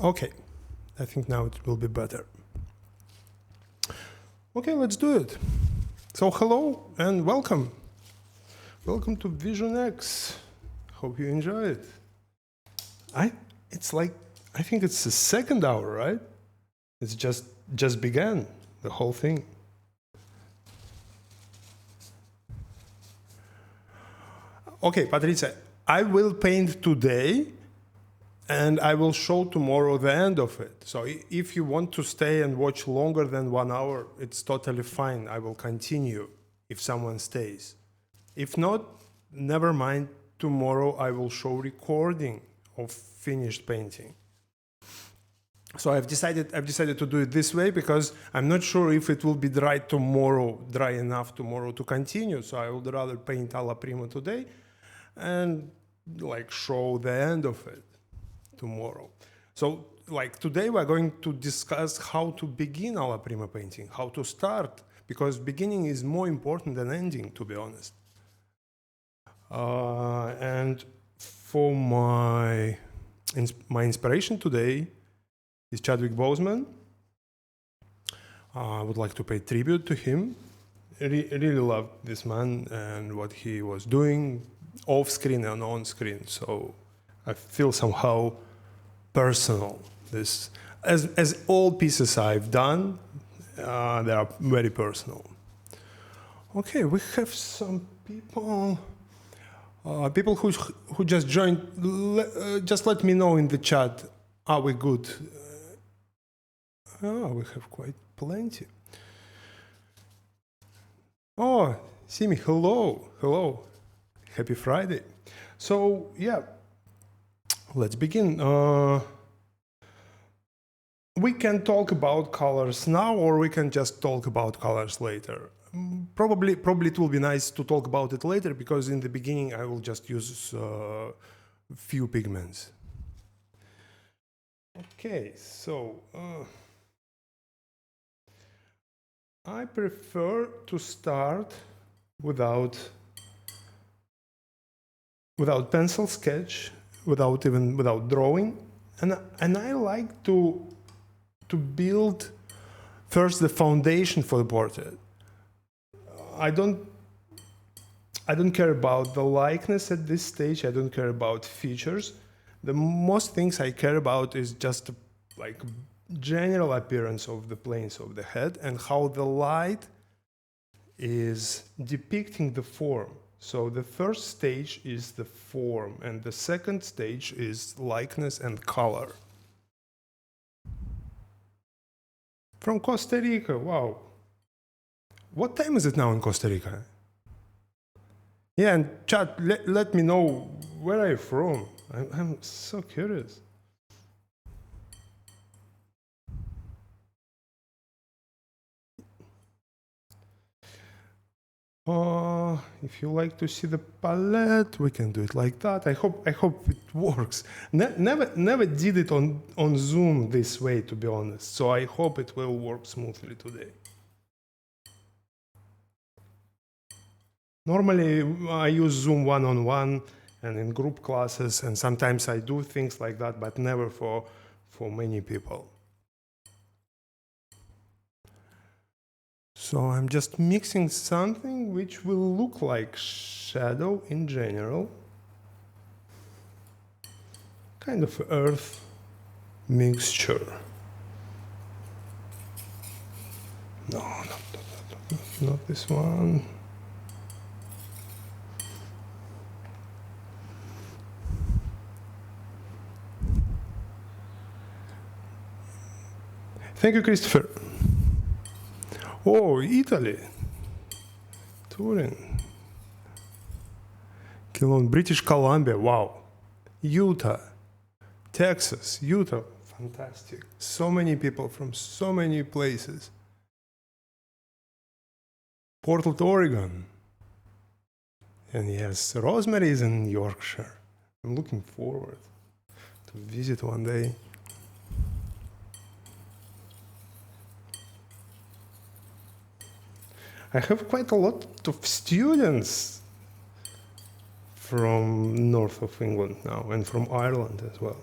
Okay, I think now it will be better. Okay, let's do it. So hello and welcome. Welcome to Vision X. Hope you enjoy it. I think it's the second hour, right? It's just began, the whole thing. Okay, Patricia, I will paint today and I will show tomorrow the end of it. So if you want to stay and watch longer than 1 hour, it's totally fine. I will continue if someone stays. If not, never mind. Tomorrow I will show recording of finished painting. So I've decided to do it this way because I'm not sure if it will be dry enough tomorrow to continue. So I would rather paint Alla Prima today and show the end of it tomorrow. So today we're going to discuss how to begin Alla Prima painting, how to start, because beginning is more important than ending, to be honest. And for my inspiration today is Chadwick Boseman. I would like to pay tribute to him. Really love this man and what he was doing off screen and on screen. So I feel somehow personal. This, as all pieces I've done, they are very personal. Okay, we have some people. People who just joined, just let me know in the chat. Are we good? We have quite plenty. Oh, Simi, hello. Happy Friday. So, yeah, let's begin. We can talk about colors now, or we can just talk about colors later. Probably it will be nice to talk about it later, because in the beginning I will just use few pigments. Okay, so I prefer to start without pencil sketch, without drawing, and I like to build first the foundation for the portrait. I don't care about the likeness at this stage. I don't care about features. The most things I care about is just general appearance of the planes of the head and how the light is depicting the form. So the first stage is the form, and the second stage is likeness and color. From Costa Rica, wow. What time is it now in Costa Rica? Yeah, and chat, let me know where are you from. I'm so curious. If you like to see the palette, we can do it like that. I hope it works. Never did it on Zoom this way, to be honest. So I hope it will work smoothly today. Normally, I use Zoom one-on-one and in group classes, and sometimes I do things like that, but never for many people. So I'm just mixing something which will look like shadow in general. Kind of earth mixture. No, not this one. Thank you, Christopher. Oh, Italy. Turin. British Columbia, wow. Utah. Texas, Utah, fantastic. So many people from so many places. Portland, Oregon. And yes, Rosemary is in Yorkshire. I'm looking forward to visit one day. I have quite a lot of students from north of England now, and from Ireland as well.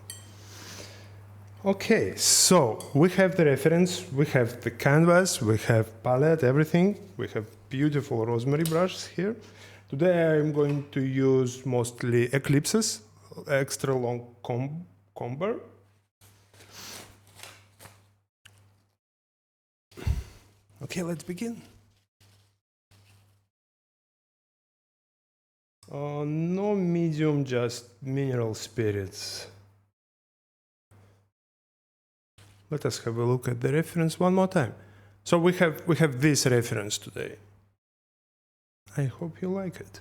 Okay, so we have the reference, we have the canvas, we have palette, everything. We have beautiful rosemary brushes here. Today I'm going to use mostly eclipses, extra long comber. Okay, let's begin. No medium, just mineral spirits. Let us have a look at the reference one more time. So we have this reference today. I hope you like it.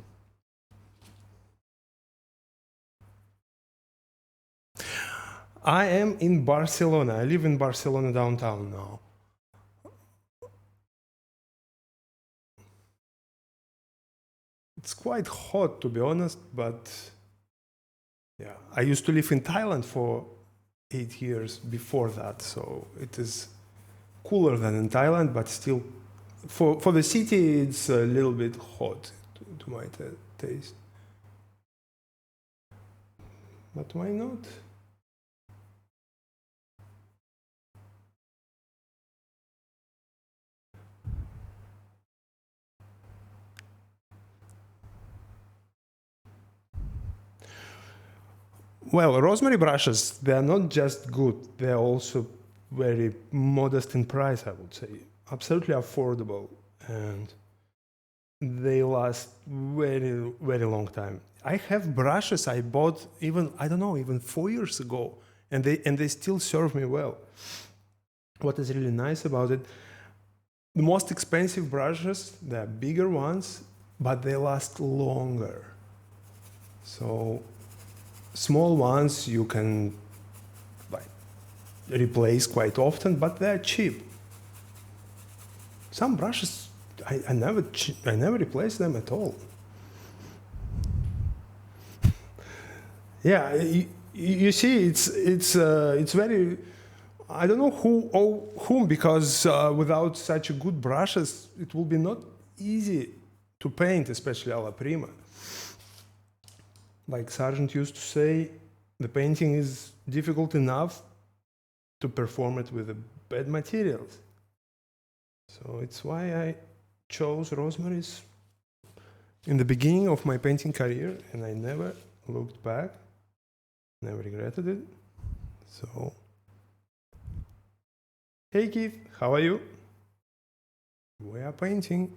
I am in Barcelona. I live in Barcelona downtown now. It's quite hot, to be honest, but yeah, I used to live in Thailand for 8 years before that, so it is cooler than in Thailand, but still, for the city, it's a little bit hot to my taste. But why not? Well, rosemary brushes, they are not just good, they are also very modest in price, I would say. Absolutely affordable, and they last very, very long time. I have brushes I bought even, I don't know, even 4 years ago, and they still serve me well. What is really nice about it, the most expensive brushes, they're bigger ones, but they last longer. So small ones you can like replace quite often, but they're cheap. Some brushes I never replace them at all. Yeah, you see, it's very. I don't know whom, because without such good brushes, it will be not easy to paint, especially Alla Prima. Like Sargent used to say, the painting is difficult enough to perform it with the bad materials. So it's why I chose rosemaries in the beginning of my painting career, and I never looked back, never regretted it. So, hey Keith, how are you? We are painting.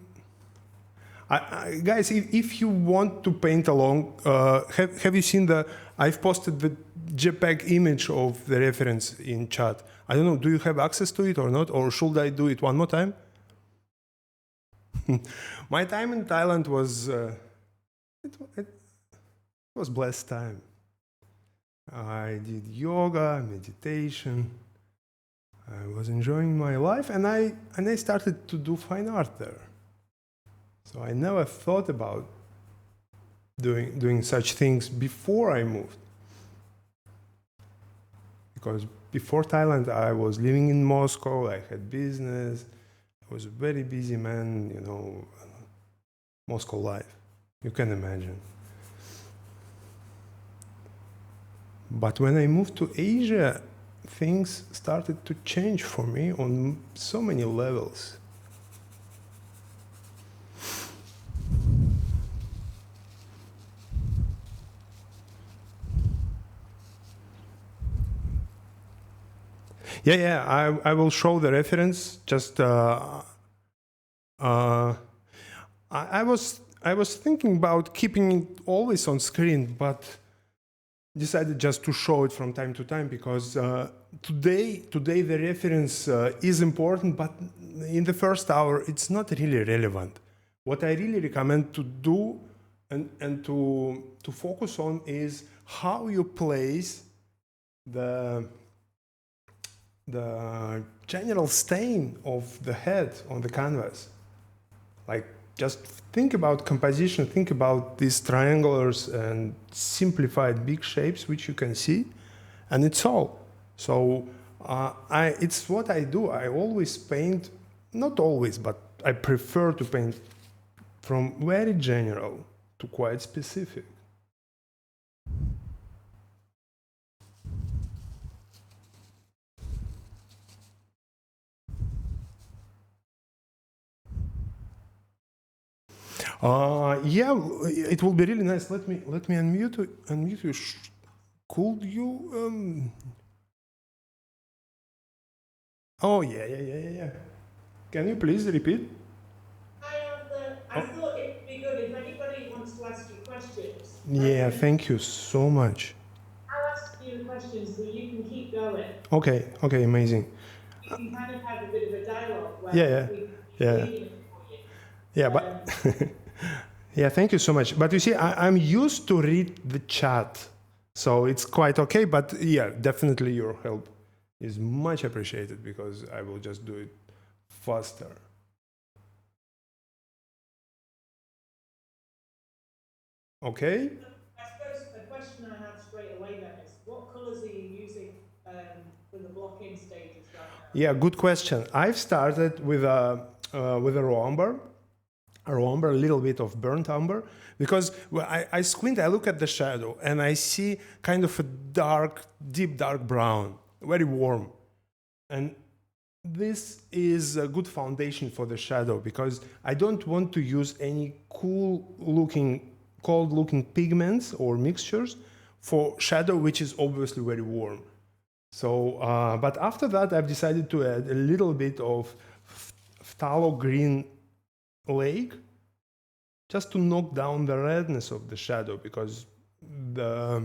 Guys, if you want to paint along, have you seen I've posted the JPEG image of the reference in chat. I don't know, do you have access to it or not? Or should I do it one more time? My time in Thailand was, it was blessed time. I did yoga, meditation. I was enjoying my life, and I started to do fine art there. So I never thought about doing such things before I moved. Because before Thailand, I was living in Moscow, I had business, I was a very busy man, you know, Moscow life, you can imagine. But when I moved to Asia, things started to change for me on so many levels. Yeah, I will show the reference. Just I was thinking about keeping it always on screen, but decided just to show it from time to time, because today the reference is important, but in the first hour it's not really relevant. What I really recommend to do and to focus on is how you place the general stain of the head on the canvas. Like, just think about composition, think about these triangulars and simplified big shapes which you can see, and it's all. So it's what I do. I always paint, not always, but I prefer to paint from very general to quite specific. Yeah, it will be really nice. Let me unmute you. Could you? Oh yeah. Can you please repeat? Hi, Arthur. I thought it would be good if anybody wants to ask you questions. Yeah, thank you so much. I'll ask you the questions so you can keep going. Okay, amazing. We can kind of have a bit of a dialogue where Yeah, we keep yeah, reading it for you. yeah. But yeah, thank you so much. But you see, I'm used to read the chat, so it's quite okay. But yeah, definitely your help is much appreciated because I will just do it faster. Okay. I suppose a question I have straight away then is, what colours are you using for the blocking stages right now? Yeah, good question. I've started with a raw amber, a little bit of burnt umber, because when I squint, I look at the shadow, and I see kind of a deep dark brown, very warm. And this is a good foundation for the shadow because I don't want to use any cold looking pigments or mixtures for shadow, which is obviously very warm. So, but after that, I've decided to add a little bit of phthalo green lake just to knock down the redness of the shadow because the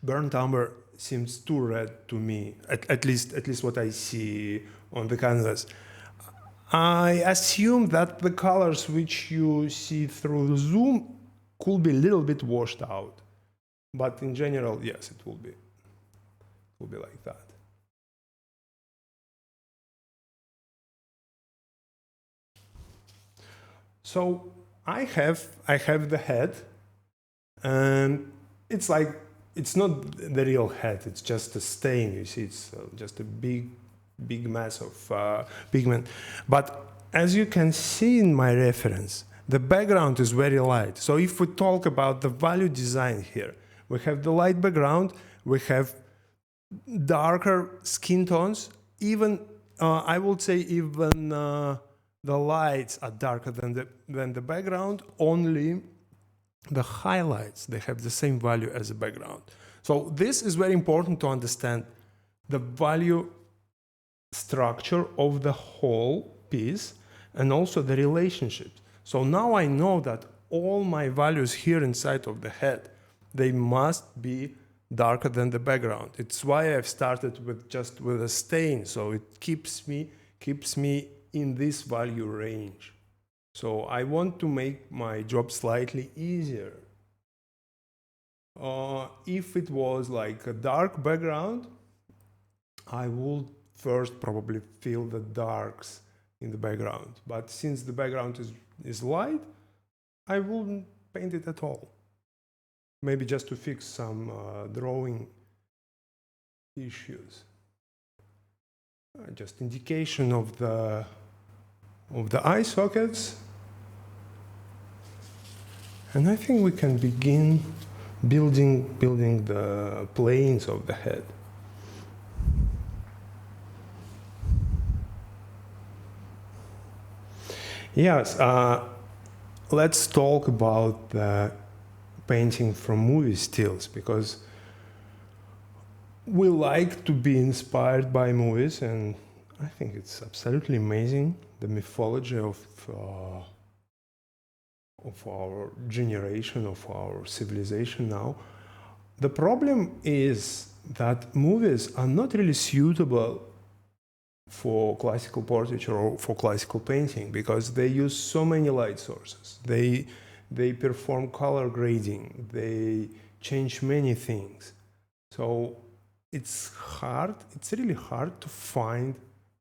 burnt umber seems too red to me, at least what I see on the canvas. I assume that the colors which you see through the zoom could be a little bit washed out, but in general, yes, it will be like that. So I have the head, and it's like it's not the real head. It's just a stain. You see, it's just a big mass of pigment. But as you can see in my reference, the background is very light. So if we talk about the value design here, we have the light background, we have darker skin tones. Even I would say even the lights are darker than the background. Only the highlights, they have the same value as the background. So this is very important to understand the value structure of the whole piece and also the relationships. So now I know that all my values here inside of the head, they must be darker than the background. It's why I've started with a stain, so it keeps me in this value range. So I want to make my job slightly easier. If it was like a dark background, I would first probably fill the darks in the background. But since the background is light, I wouldn't paint it at all. Maybe just to fix some drawing issues. Just indication of the eye sockets. And I think we can begin building the planes of the head. Yes, let's talk about the painting from movie stills, because we like to be inspired by movies, and I think it's absolutely amazing, the mythology of our generation, of our civilization now. The problem is that movies are not really suitable for classical portraiture or for classical painting because they use so many light sources. They perform color grading. They change many things. So it's really hard to find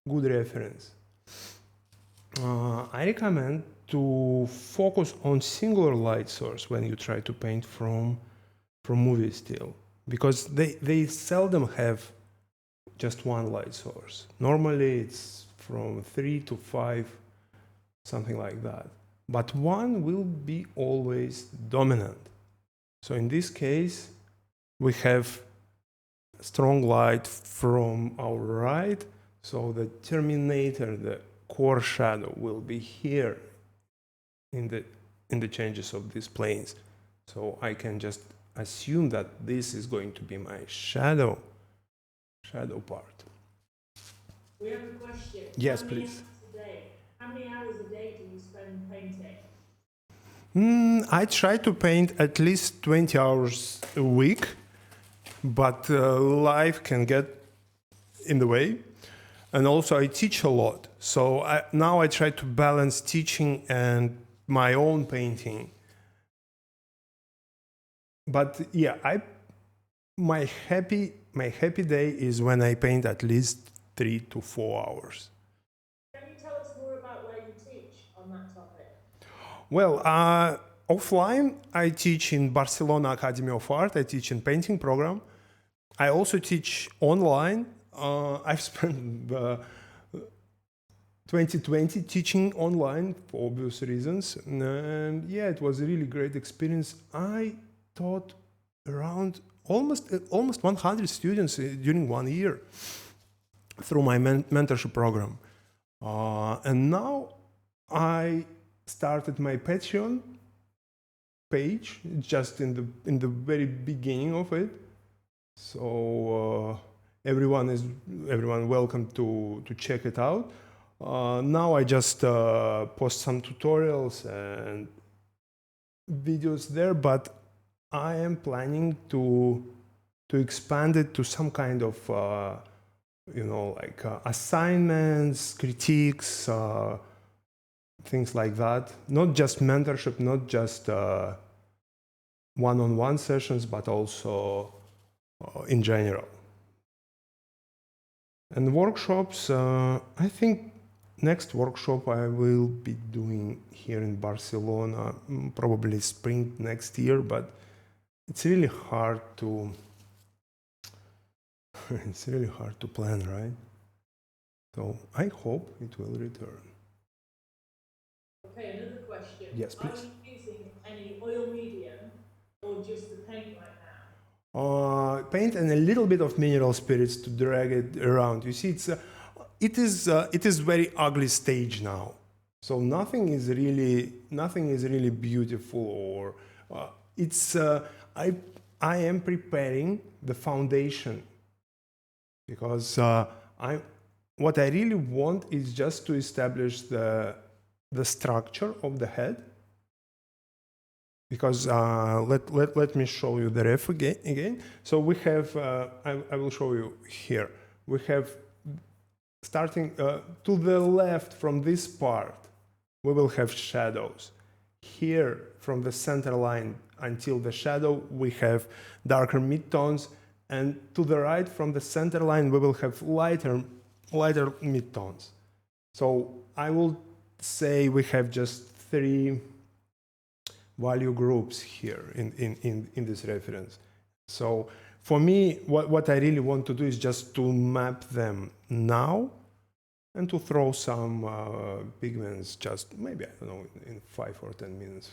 good reference. I recommend to focus on singular light source when you try to paint from movie still, because they seldom have just one light source. Normally it's from 3 to 5, something like that. But one will be always dominant. So in this case, we have strong light from our right, so the terminator, the core shadow, will be here in the in the changes of these planes. So I can just assume that this is going to be my shadow part. We have a question. Yes, please. How many hours a day do you spend painting? I try to paint at least 20 hours a week, but life can get in the way. And also I teach a lot. So now I try to balance teaching and my own painting. But yeah, my happy day is when I paint at least 3 to 4 hours. Can you tell us more about where you teach on that topic? Well, offline, I teach in Barcelona Academy of Art. I teach in painting program. I also teach online. I've spent 2020 teaching online for obvious reasons. And yeah, it was a really great experience. I taught around almost 100 students during 1 year through my mentorship program. And now I started my Patreon page just in the very beginning of it. So everyone welcome to check it out. Now I just post some tutorials and videos there, but I am planning to expand it to some kind of assignments, critiques, things like that. Not just mentorship, not just one-on-one sessions, but also in general. And workshops, I think next workshop I will be doing here in Barcelona, probably spring next year, but it's really hard to plan, right? So I hope it will return. Okay, another question. Yes, please. Are you using any oil medium or just the paint right now? Paint and a little bit of mineral spirits to drag it around. You see, it is very ugly stage now. So nothing is really beautiful, or I am preparing the foundation, because what I really want is just to establish the structure of the head. Because let me show you the ref again. So we have, I will show you here. We have, starting to the left from this part, we will have shadows. Here, from the center line until the shadow, we have darker midtones. And to the right, from the center line, we will have lighter midtones. So I will say we have just 3 value groups here in this reference. So for me, what I really want to do is just to map them now and to throw some pigments, just maybe, I don't know, in 5 or 10 minutes,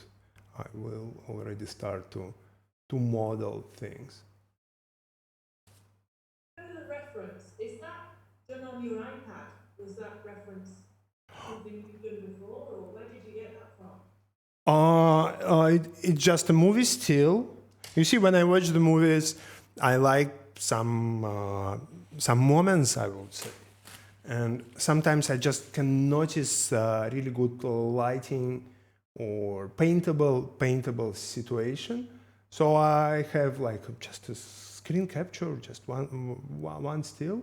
I will already start to model things. The reference, is that done on your iPad? Was that reference something you've done before, or where did you get that from? It's just a movie still. You see, when I watch the movies, I like some moments, I would say. And sometimes I just can notice really good lighting or paintable situation. So I have like just a screen capture, just one still.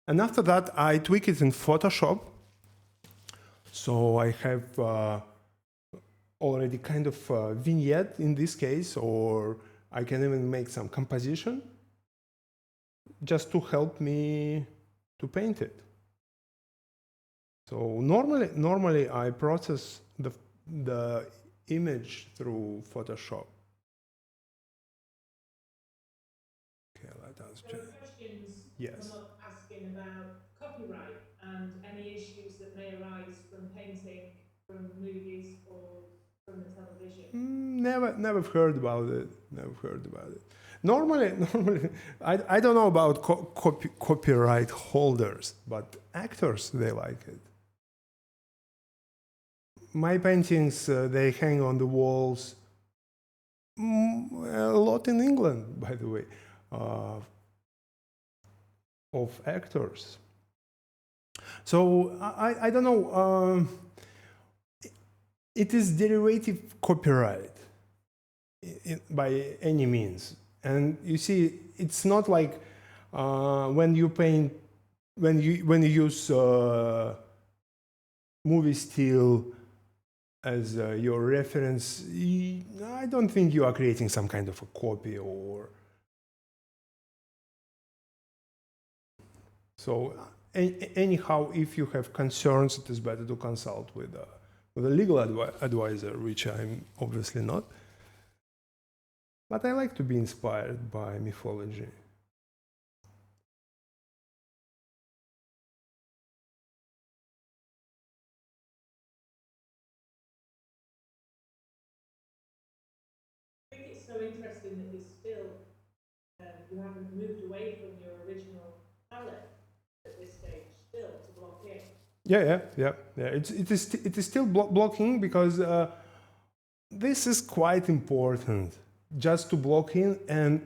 And after that, I tweak it in Photoshop. So I have already kind of vignette in this case, or I can even make some composition just to help me to paint it. So normally I process the image through Photoshop. Okay, let us check. Questions Yes. come up asking about copyright and any issues that may arise from painting from movies or from the television. Never heard about it. Normally, I don't know about copyright holders, but actors, they like it. my paintings, they hang on the walls a lot in England, by the way, of actors. So I don't know. It is derivative copyright by any means, and you see, it's not like when you paint, when you use movie still as your reference. I don't think you are creating some kind of a copy or so. Anyhow, if you have concerns, it is better to consult with a legal advisor, which I'm obviously not. But I like to be inspired by mythology. I think it's so interesting that you're still, you haven't moved away from your original palette at this stage, still to block in. Yeah. It is still blocking because this is quite important, just to block in. And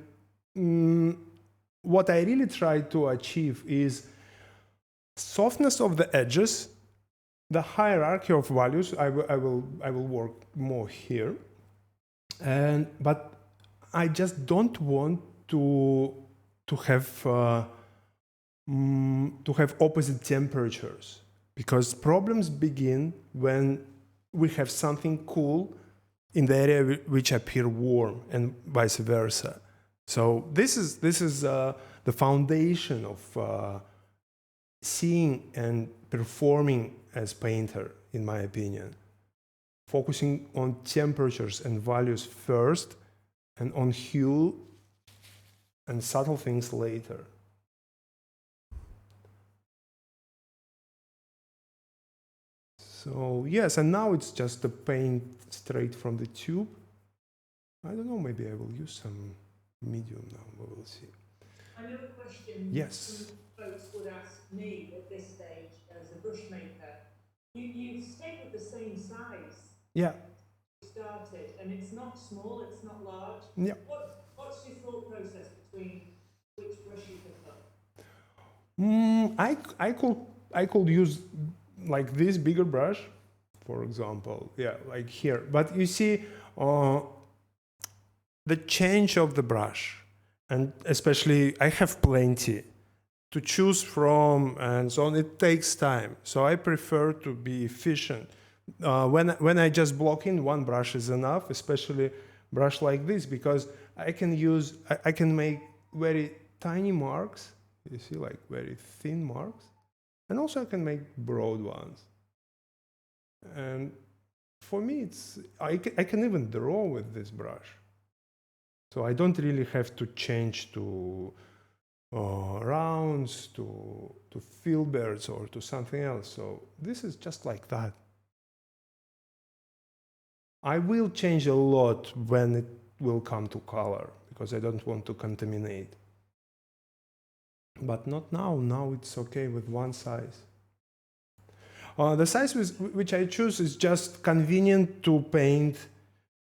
what I really try to achieve is softness of the edges, the hierarchy of values. I will work more here, but I just don't want to have opposite temperatures, because problems begin when we have something cool in the area which appear warm, and vice versa. So this is the foundation of seeing and performing as painter, in my opinion. Focusing on temperatures and values first, and on hue and subtle things later. So yes, and now it's just the paint straight from the tube. I don't know, maybe I will use some medium now, we will see. I know a question Yes. folks would ask me at this stage as a brush maker. You've stayed with the same size. Yeah. You started, and it's not small, it's not large. Yeah. What's your thought process between which brush you pick up? I could use like this bigger brush, for example. Yeah, like here. But you see, the change of the brush, and especially I have plenty to choose from, and so on. It takes time, so I prefer to be efficient. When I just block in, one brush is enough, especially brush like this, because I can make very tiny marks. You see, like very thin marks, and also I can make broad ones. And for me, I can even draw with this brush. So I don't really have to change to rounds, to filberts, or to something else. So this is just like that. I will change a lot when it will come to color, because I don't want to contaminate. But not now. Now it's okay with one size. The size which I choose is just convenient to paint.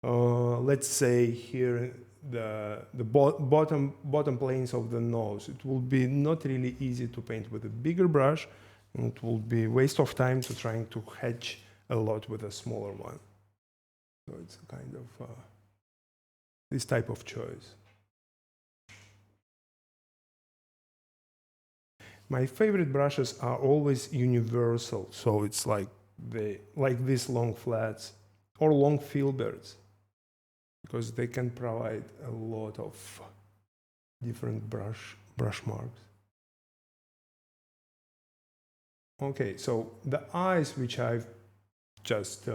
Let's say here the bottom planes of the nose. It will be not really easy to paint with a bigger brush, and it will be a waste of time to trying to hatch a lot with a smaller one. So it's kind of this type of choice. My favorite brushes are always universal, so it's like these long flats or long filberts, because they can provide a lot of different brush marks. Okay, so the eyes which I've just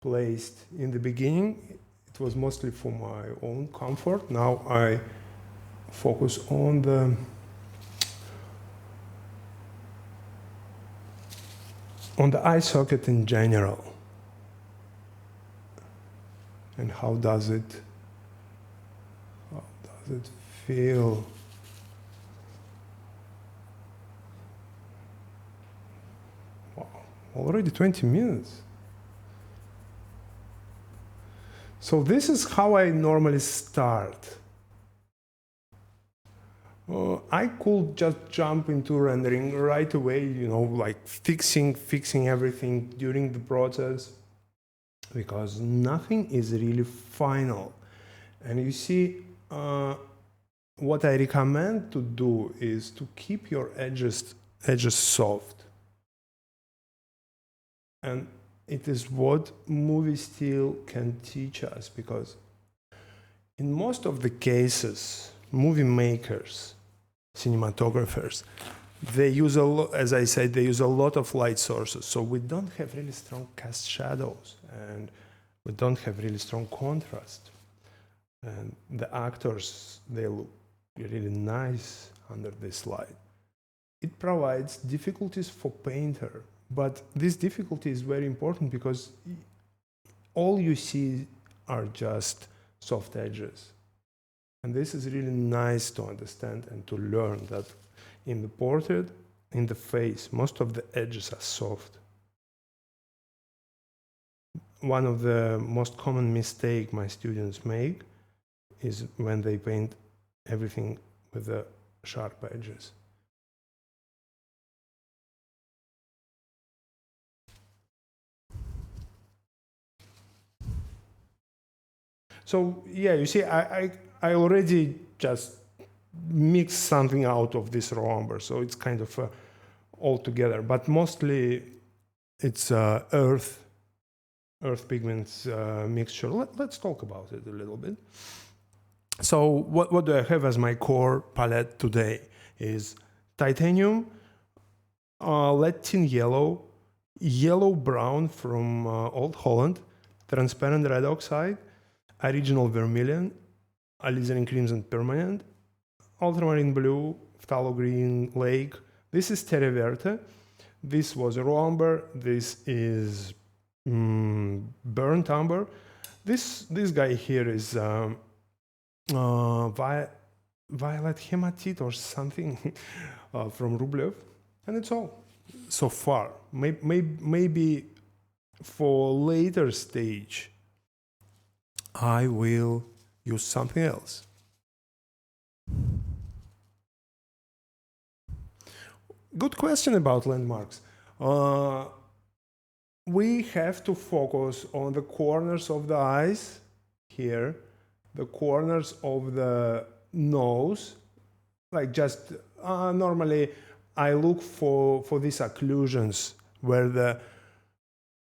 placed in the beginning, it was mostly for my own comfort. Now I focus on the eye socket in general. And how does it feel? Wow, already 20 minutes. So this is how I normally start. I could just jump into rendering right away, you know, like fixing everything during the process, because nothing is really final. And you see, what I recommend to do is to keep your edges soft. And it is what movie still can teach us, because in most of the cases, movie makers, cinematographers, they use a lot, as I said, they use a lot of light sources. So we don't have really strong cast shadows, and we don't have really strong contrast. And the actors, they look really nice under this light. It provides difficulties for painter, but this difficulty is very important because all you see are just soft edges. And this is really nice to understand and to learn that in the portrait, in the face, most of the edges are soft. One of the most common mistakes my students make is when they paint everything with the sharp edges. So yeah, you see, I already just mixed something out of this raw umber, so it's kind of all together. But mostly, it's earth pigments mixture. Let's talk about it a little bit. So what do I have as my core palette today? Is titanium, lead tin yellow, yellow brown from Old Holland, transparent red oxide, original vermilion, alizarin crimson permanent, ultramarine blue, phthalo green lake. This is terre verte. This was raw umber. This is burnt umber. This guy here is violet hematite or something from Rublev, and it's all so far. Maybe for later stage, I will use something else. Good question about landmarks. We have to focus on the corners of the eyes here, the corners of the nose, like just normally I look for these occlusions where the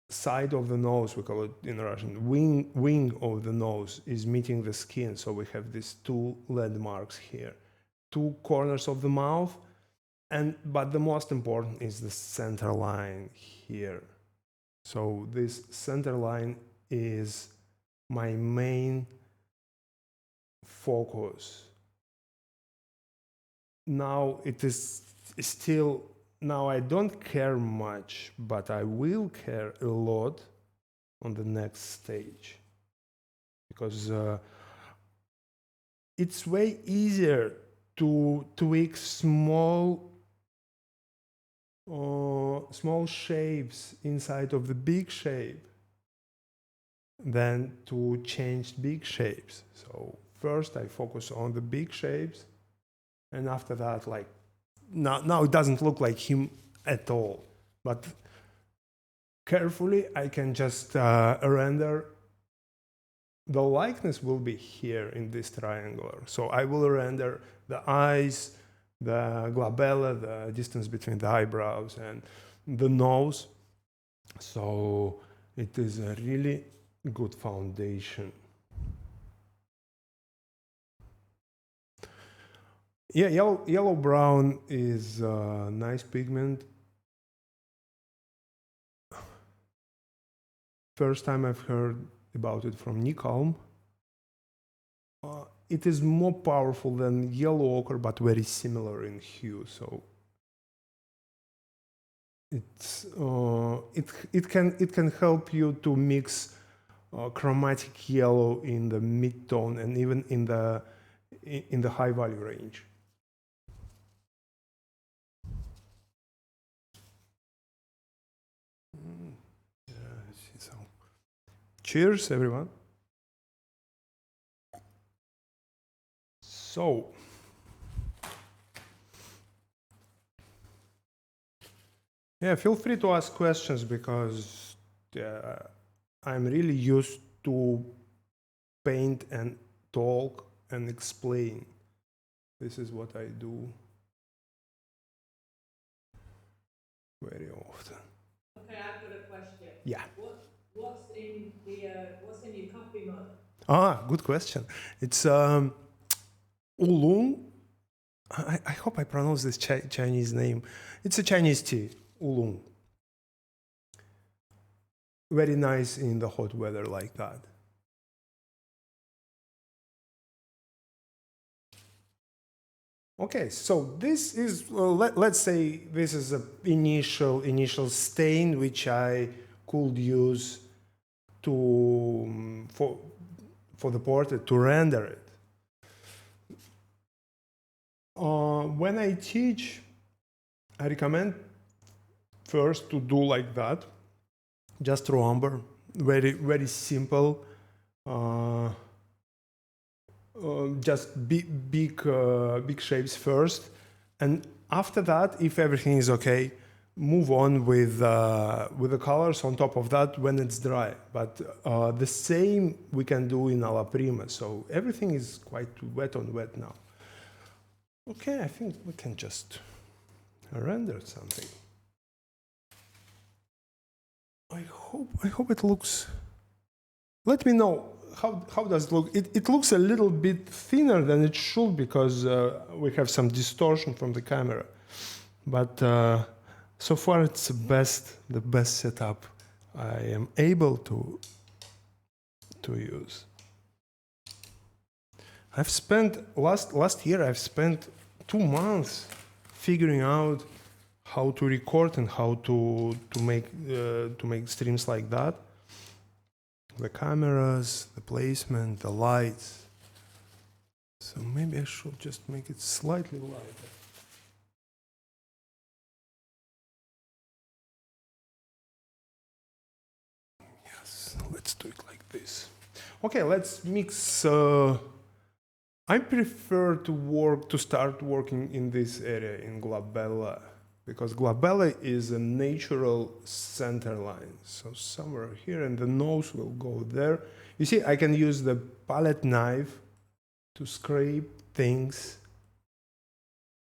side of the nose, we call it in Russian, wing of the nose is meeting the skin. So we have these two landmarks here, two corners of the mouth, but the most important is the center line here. So this center line is my main focus. Now it is still, now I don't care much, but I will care a lot on the next stage, because it's way easier to tweak small shapes inside of the big shape than to change big shapes. So first I focus on the big shapes, and after that, like now it doesn't look like him at all, but carefully I can just render. The likeness will be here in this triangular. So I will render the eyes, the glabella, the distance between the eyebrows and the nose. So it is a really good foundation. Yeah, yellow brown is a nice pigment. First time I've heard about it from Nick Alm. It is more powerful than yellow ochre, but very similar in hue. So it can help you to mix chromatic yellow in the mid-tone and even in the high value range. So cheers, everyone. So, yeah, feel free to ask questions because I'm really used to paint and talk and explain. This is what I do very often. Okay, I've got a question. Yeah. What's in your coffee mug? Good question. It's oolong. I hope I pronounce this Chinese name. It's a Chinese tea, oolong. Very nice in the hot weather like that. Okay, so this is, let's say this is an initial stain which I could use to for the portrait to render it. When I teach, I recommend first to do like that, just raw umber, very simple. Just big shapes first, and after that, if everything is okay, move on with the colors on top of that when it's dry. But the same we can do in Alla Prima. So everything is quite wet on wet now. Okay, I think we can just render something. I hope it looks. Let me know how does it look. It looks a little bit thinner than it should because we have some distortion from the camera. But so far it's the best setup I am able to use. I've spent last year I've spent 2 months figuring out how to record and how to make streams like that. The cameras, the placement, the lights. So maybe I should just make it slightly lighter. Yes, let's do it like this. Okay, let's mix. I prefer to start working in this area in glabella because glabella is a natural center line. So somewhere here, and the nose will go there. You see, I can use the palette knife to scrape things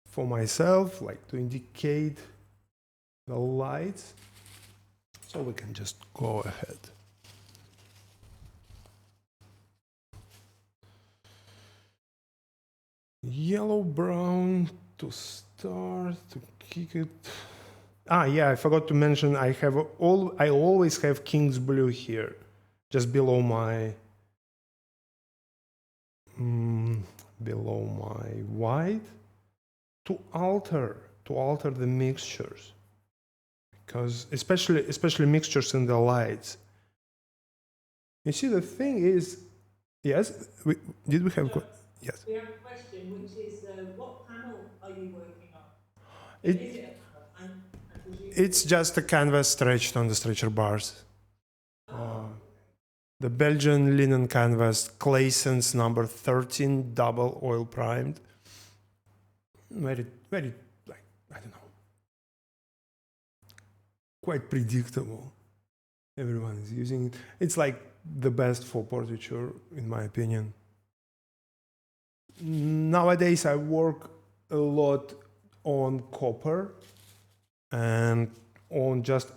for myself, like to indicate the lights. So we can just go ahead. Yellow brown to start, to kick it. Yeah, I forgot to mention I always have King's Blue here, just below my white, to alter the mixtures, because especially mixtures in the lights. You see, the thing is, yes, did we have? Yes. We have a question, which is what panel are you working on? It, is it a panel? I presume it's just a canvas stretched on the stretcher bars. The Belgian linen canvas, Claessens number 13, double oil primed. Very, like, I don't know, quite predictable. Everyone is using it. It's like the best for portraiture, in my opinion. Nowadays, I work a lot on copper and on just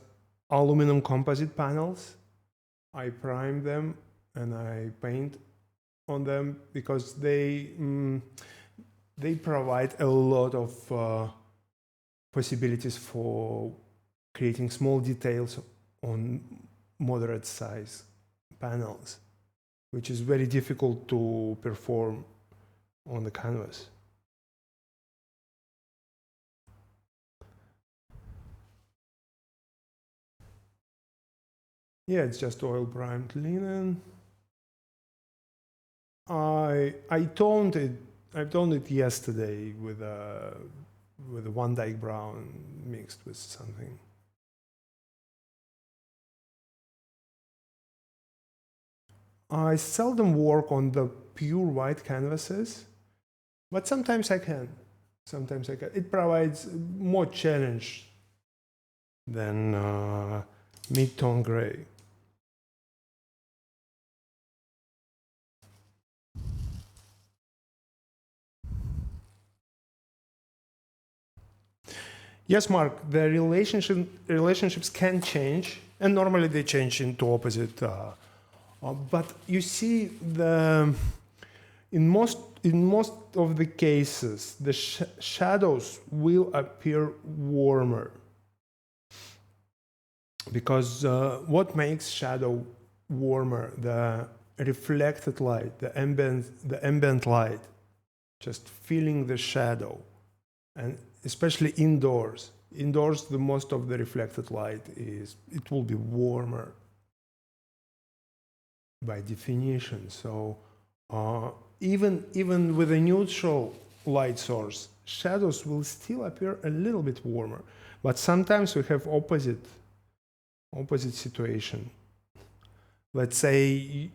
aluminum composite panels. I prime them and I paint on them because they provide a lot of possibilities for creating small details on moderate size panels, which is very difficult to perform on the canvas. Yeah, it's just oil primed linen. I toned it yesterday with a Van Dyke brown mixed with something. I seldom work on the pure white canvases But sometimes I can. Sometimes I can. It provides more challenge than mid-tone gray. Yes, Mark, the relationships can change, and normally they change into opposite. But you see, in most of the cases, the shadows will appear warmer, because what makes shadow warmer? The reflected light, the ambient light, just feeling the shadow, and especially indoors. Indoors, the most of the reflected light it will be warmer by definition. So even with a neutral light source, shadows will still appear a little bit warmer. But sometimes we have opposite situation. Let's say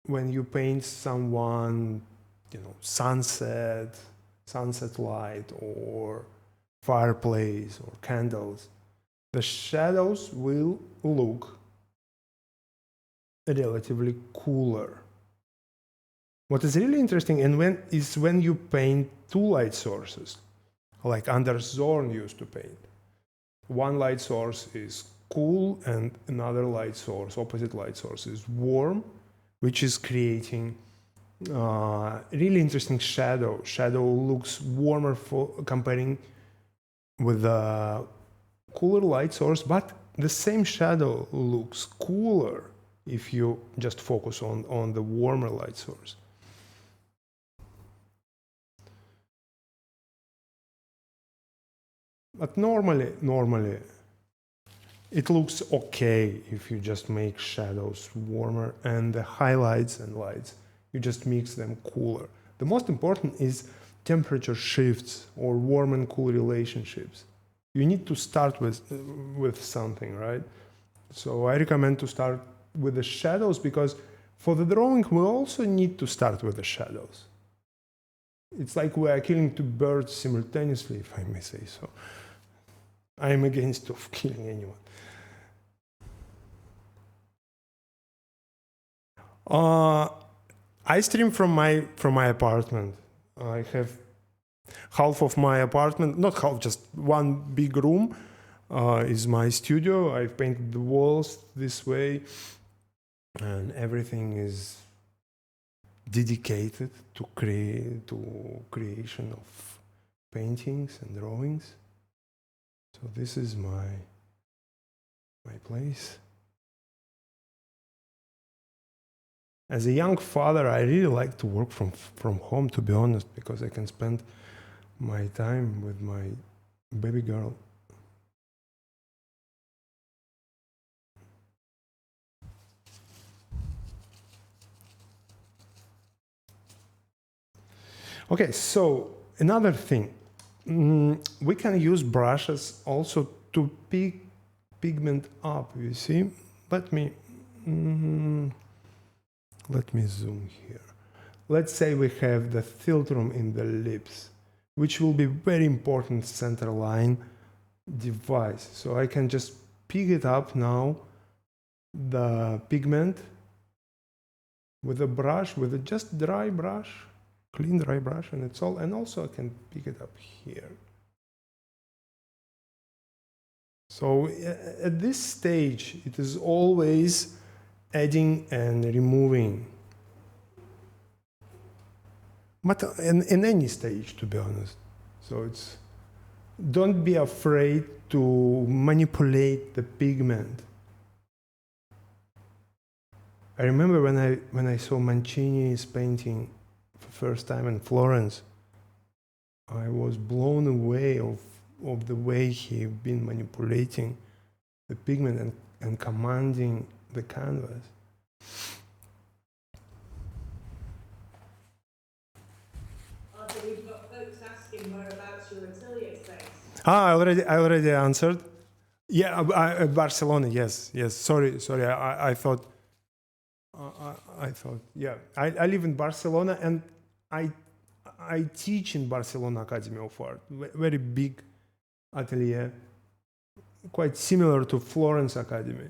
when you paint someone, sunset light, or fireplace, or candles, the shadows will look relatively cooler. What is really interesting is when you paint two light sources, like Anders Zorn used to paint. One light source is cool and another light source, opposite light source, is warm, which is creating really interesting shadow. Shadow looks warmer comparing with a cooler light source, but the same shadow looks cooler if you just focus on the warmer light source. But normally, it looks okay if you just make shadows warmer, and the highlights and lights, you just mix them cooler. The most important is temperature shifts or warm and cool relationships. You need to start with something, right? So I recommend to start with the shadows, because for the drawing we also need to start with the shadows. It's like we are killing two birds simultaneously, if I may say so. I am against of killing anyone. I stream from my apartment. I have half of my apartment, not half, just one big room is my studio. I've painted the walls this way, and everything is dedicated to creation of paintings and drawings. So this is my place. As a young father, I really like to work from home, to be honest, because I can spend my time with my baby girl. Okay, so another thing, we can use brushes also to pick pigment up. You see, let me zoom here. Let's say we have the philtrum in the lips, which will be very important center line device. So I can just pick it up now, the pigment, with a brush, with a just dry brush, clean dry brush, and it's all. And also I can pick it up here. So at this stage, it is always adding and removing. But in any stage, to be honest. So don't be afraid to manipulate the pigment. I remember when I saw Mancini's painting for the first time in Florence, I was blown away of the way he'd been manipulating the pigment and commanding the canvas. We've got folks asking whereabouts your atelier space. I already answered. Yeah, Barcelona. Yes. Sorry. I thought. I thought. Yeah, I live in Barcelona, and I teach in Barcelona Academy of Art, very big atelier, quite similar to Florence Academy.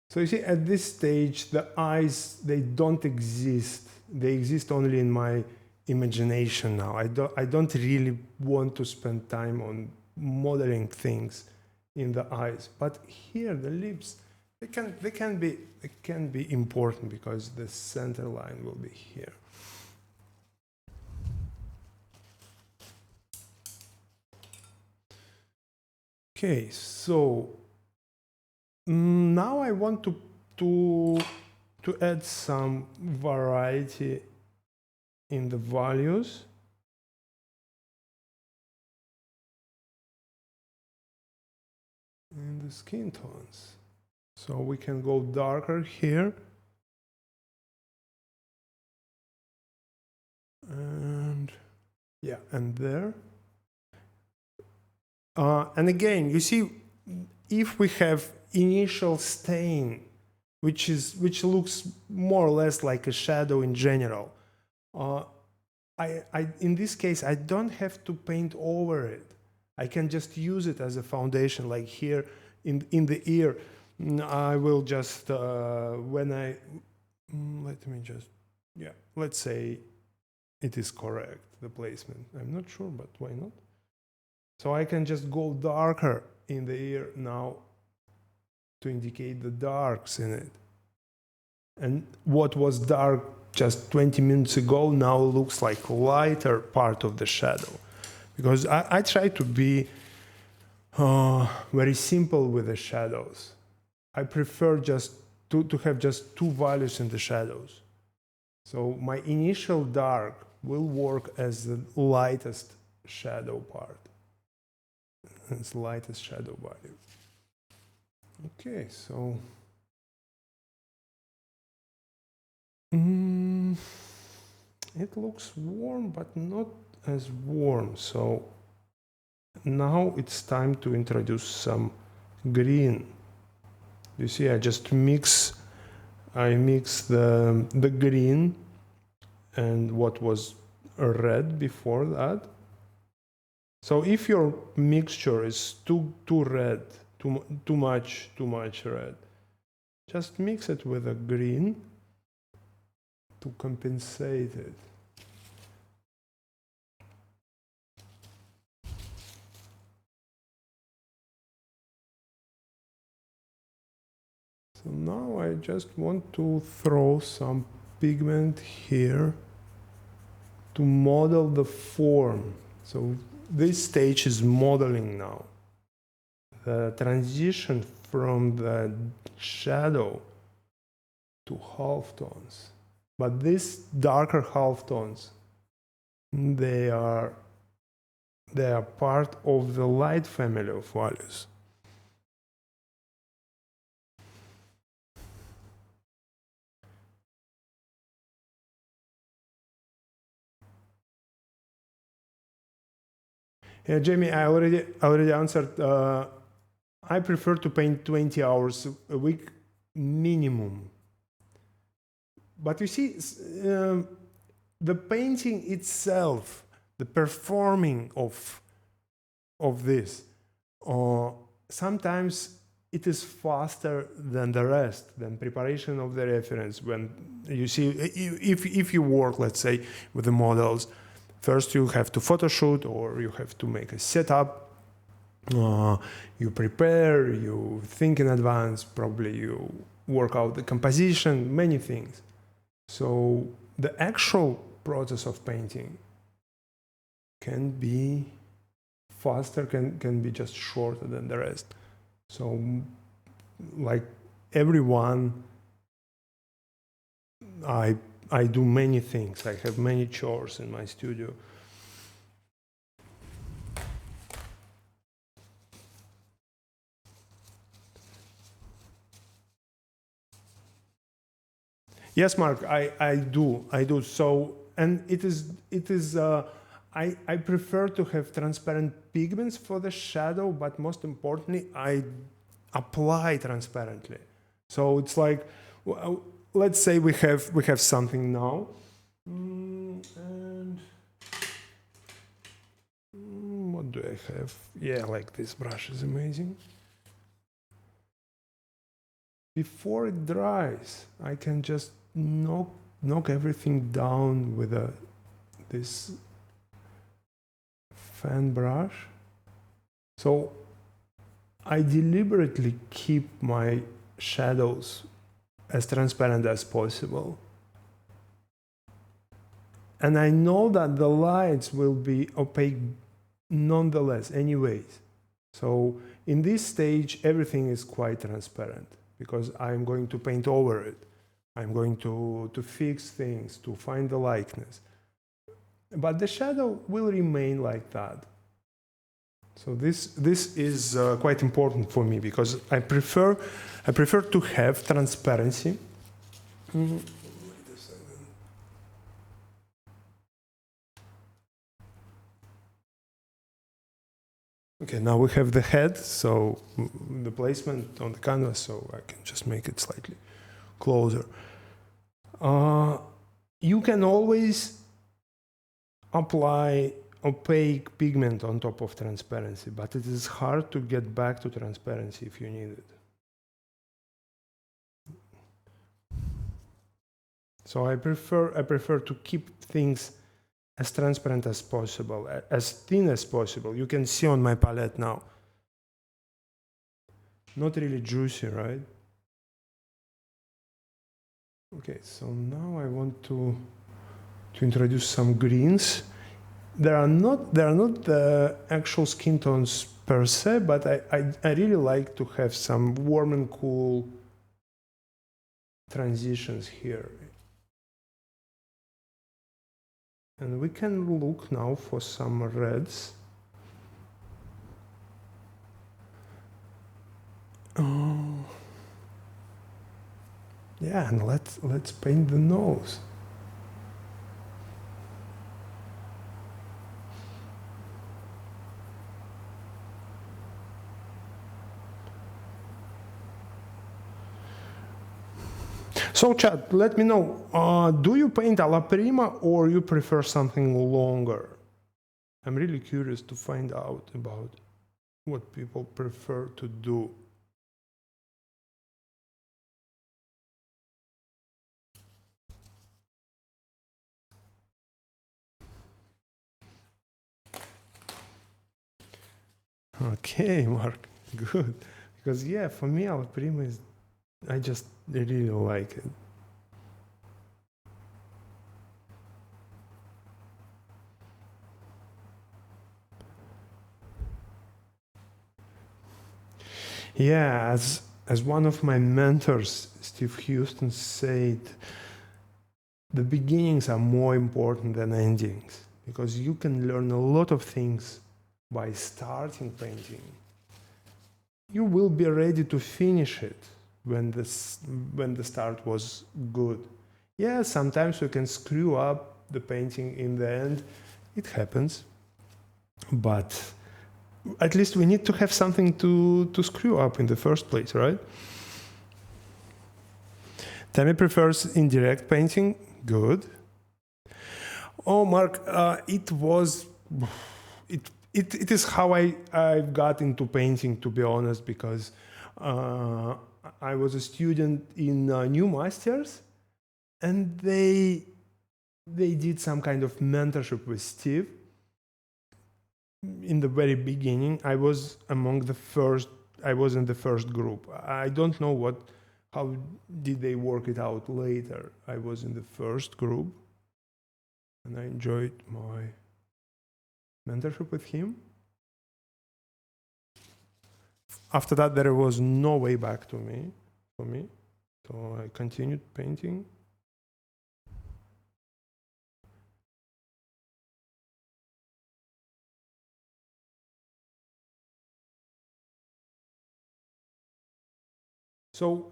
So you see, at this stage, the eyes, they don't exist. They exist only in my imagination now. I don't really want to spend time on modeling things in the eyes. But here, the lips, they can be important because the center line will be here. Okay, so now I want to add some variety in the values. In the skin tones. So we can go darker here. And yeah, and there. And again, you see, if we have initial stain, which looks more or less like a shadow in general, in this case, I don't have to paint over it. I can just use it as a foundation, like here in the ear. I will just, let me just, yeah, let's say it is correct, the placement. I'm not sure, but why not? So I can just go darker in the ear now to indicate the darks in it. And what was dark just 20 minutes ago now looks like lighter part of the shadow. Because I try to be very simple with the shadows. I prefer just to have just two values in the shadows. So my initial dark will work as the lightest shadow part. It's lightest shadow value. Okay, so it looks warm, but not as warm. So now it's time to introduce some green. You see, I mix the green and what was red before that. So if your mixture is too red, too much red, just mix it with a green to compensate it. So now I just want to throw some pigment here to model the form. So this stage is modeling now. The transition from the shadow to halftones. But these darker halftones, they are part of the light family of values. Yeah, Jamie, I already answered. I prefer to paint 20 hours a week minimum. But you see, the painting itself, the performing of this, sometimes it is faster than the rest, than preparation of the reference. When you see, if you work, let's say, with the models, first you have to photoshoot or you have to make a setup. You prepare, you think in advance, probably you work out the composition, many things. So the actual process of painting can be faster, can be just shorter than the rest. So like everyone, I do many things. I have many chores in my studio. Yes, Mark, I do. So, and it is. I prefer to have transparent pigments for the shadow, but most importantly, I apply transparently. So it's like let's say we have something now. And what do I have? Yeah, like this brush is amazing. Before it dries, I can just knock everything down with this fan brush. So I deliberately keep my shadows as transparent as possible. And I know that the lights will be opaque nonetheless anyways. So in this stage, everything is quite transparent because I'm going to paint over it. I'm going to fix things, to find the likeness. But the shadow will remain like that. So this is quite important for me because I prefer to have transparency. Wait a second. Okay, now we have the head, so the placement on the canvas, so I can just make it slightly closer. You can always apply opaque pigment on top of transparency, but it is hard to get back to transparency if you need it. So I prefer to keep things as transparent as possible, as thin as possible. You can see on my palette now. Not really juicy, right? Okay, so now I want to introduce some greens. They are not the actual skin tones per se, but I really like to have some warm and cool transitions here. And we can look now for some reds. Yeah, and let's paint the nose. So chat, let me know, do you paint alla prima or you prefer something longer? I'm really curious to find out about what people prefer to do. Okay, Mark, good. Because yeah, for me, alla prima is, I just really like it. Yeah, as one of my mentors, Steve Houston, said, the beginnings are more important than endings because you can learn a lot of things by starting painting. You will be ready to finish it when the start was good. Yeah, sometimes you can screw up the painting in the end. It happens. But at least we need to have something to screw up in the first place, right? Tammy prefers indirect painting. Good. Oh, Mark, it is how I got into painting, to be honest, because I was a student in New Masters, and they did some kind of mentorship with Steve. In the very beginning, I was in the first group. I don't know how did they work it out later. I was in the first group, and I enjoyed my mentorship with him. After that, there was no way back for me. So I continued painting. So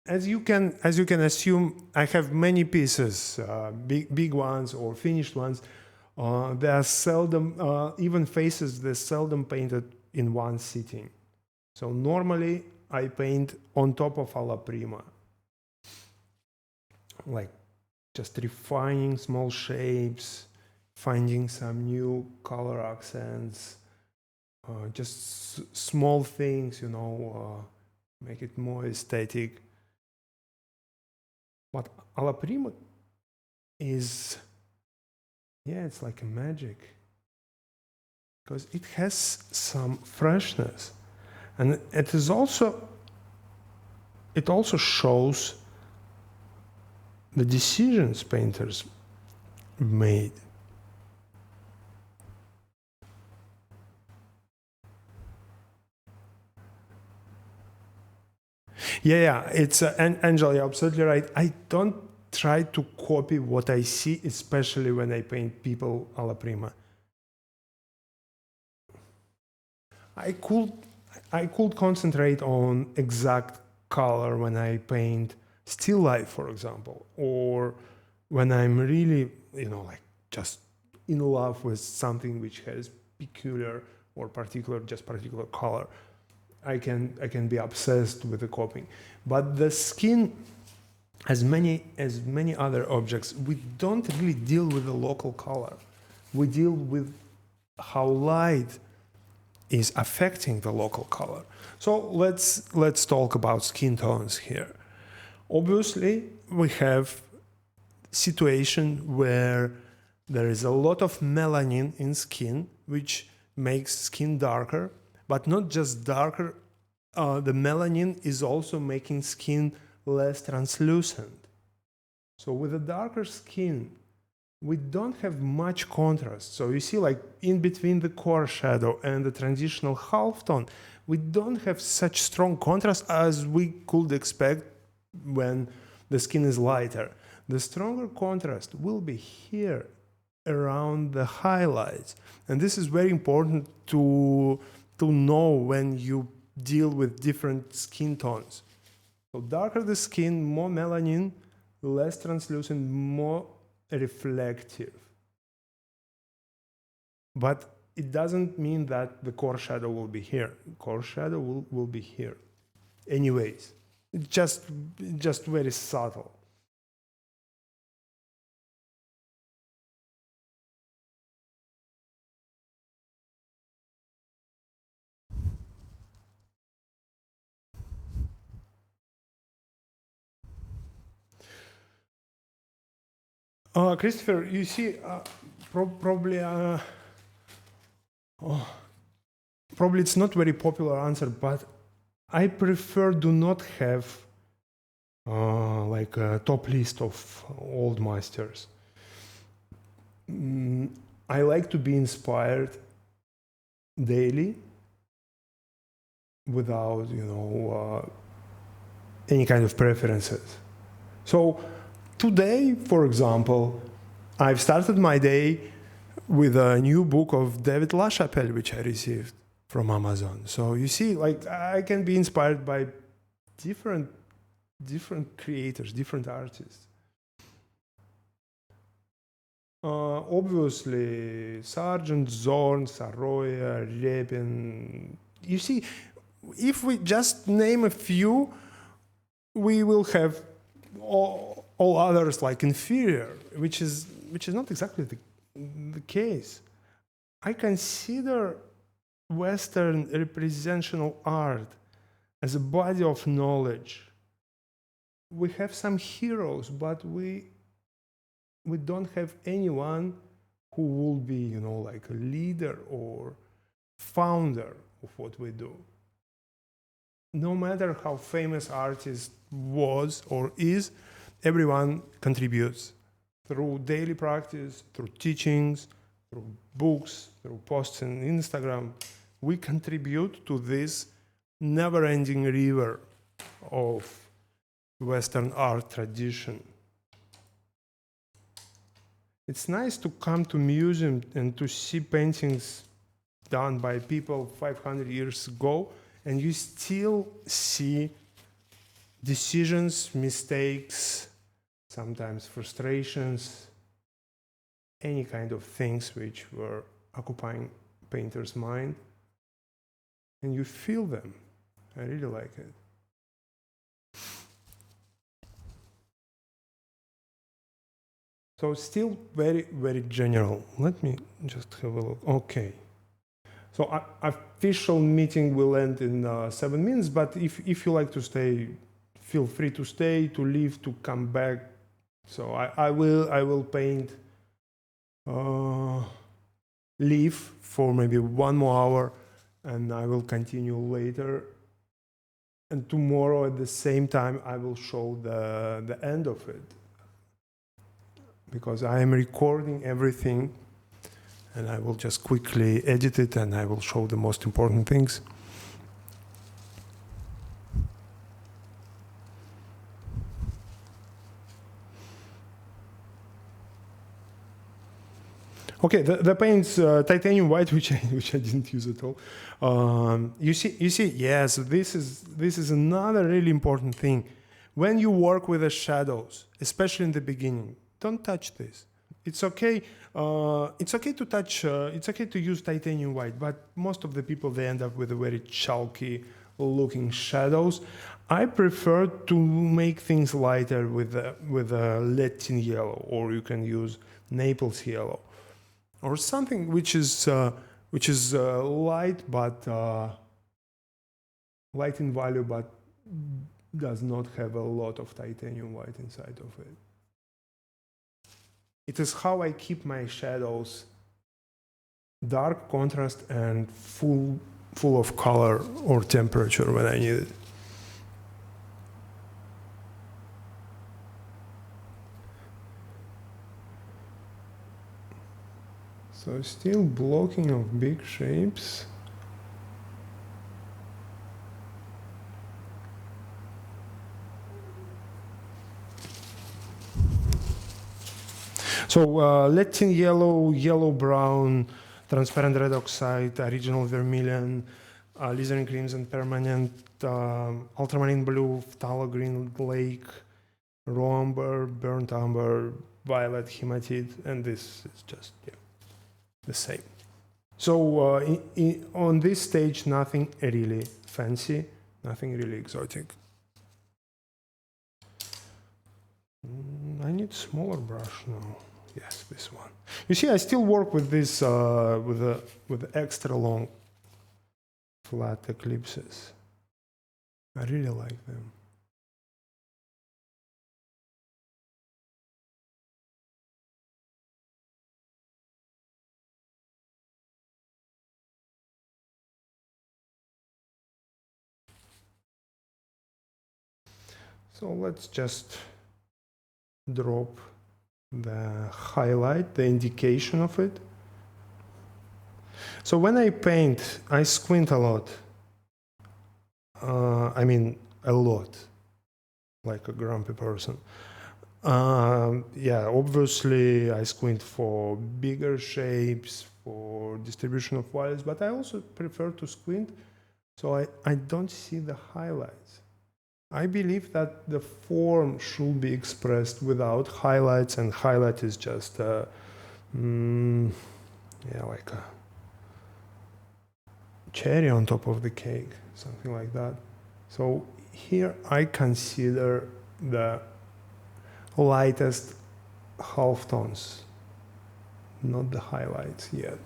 as you can assume, I have many pieces, big ones or finished ones. They are seldom, even faces, they're seldom painted in one sitting. So normally I paint on top of alla prima. like just refining small shapes, finding some new color accents, just small things, make it more aesthetic. But Alla Prima is, yeah, it's like a magic because it has some freshness, and it also shows the decisions painters made. Yeah, it's Angela, you're absolutely right. I don't try to copy what I see, especially when I paint people alla prima. I could I could concentrate on exact color when I paint still life, for example, or when I'm really, like just in love with something which has peculiar or particular color. I can be obsessed with the copying. But the skin, as many other objects, we don't really deal with the local color. We deal with how light is affecting the local color. So let's talk about skin tones here. Obviously, we have situation where there is a lot of melanin in skin, which makes skin darker, but not just darker. The melanin is also making skin less translucent. So with a darker skin, we don't have much contrast. So you see, like in between the core shadow and the transitional halftone, we don't have such strong contrast as we could expect when the skin is lighter. The stronger contrast will be here around the highlights. And this is very important to know when you deal with different skin tones. So darker the skin, more melanin, less translucent, more reflective. But it doesn't mean that the core shadow will be here. Core shadow will be here. Anyways, just very subtle. Christopher, you see, probably it's not very popular answer, but I prefer do not have like a top list of old masters. I like to be inspired daily without, any kind of preferences. So today, for example, I've started my day with a new book of David LaChapelle, which I received from Amazon. So you see, like I can be inspired by different creators, different artists. Obviously, Sargent, Zorn, Saroya, Repin. You see, if we just name a few, we will have all others like inferior, which is not exactly the case. I consider Western representational art as a body of knowledge. We have some heroes, but we don't have anyone who will be, like a leader or founder of what we do. No matter how famous artist was or is, everyone contributes through daily practice, through teachings, through books, through posts on Instagram. We contribute to this never-ending river of Western art tradition. It's nice to come to museum and to see paintings done by people 500 years ago, and you still see decisions, mistakes, sometimes frustrations, any kind of things which were occupying painter's mind, and you feel them. I really like it. So still very, very general. Let me just have a look. Okay. So official meeting will end in 7 minutes, but if you like to stay, feel free to stay, to leave, to come back. So I will paint leave for maybe 1 more hour, and I will continue later. And tomorrow at the same time I will show the end of it, because I am recording everything, and I will just quickly edit it and I will show the most important things. Okay, the paint's titanium white, which I didn't use at all. You see, yes, this is another really important thing. When you work with the shadows, especially in the beginning, don't touch this. It's okay. It's okay to touch. It's okay to use titanium white, but most of the people, they end up with a very chalky looking shadows. I prefer to make things lighter with a Latin yellow, or you can use Naples yellow, or something which is light, but light in value, but does not have a lot of titanium white inside of it. It is how I keep my shadows dark, contrast, and full of color or temperature when I need it. So still blocking of big shapes. So Latin yellow, yellow brown, transparent red oxide, original vermilion, alizarin crimson permanent, ultramarine blue, phthalo green lake, raw amber, burnt amber, violet hematite, and this is just the same. So on this stage, nothing really fancy, nothing really exotic. I need smaller brush now. Yes, this one. You see, I still work with this with extra long flat eclipses. I really like them. So let's just drop the highlight, the indication of it. So when I paint, I squint a lot. I mean, a lot, like a grumpy person. Yeah, obviously I squint for bigger shapes, for distribution of values, but I also prefer to squint so I don't see the highlights. I believe that the form should be expressed without highlights, and highlight is just like a cherry on top of the cake, something like that. So here I consider the lightest halftones, not the highlights yet.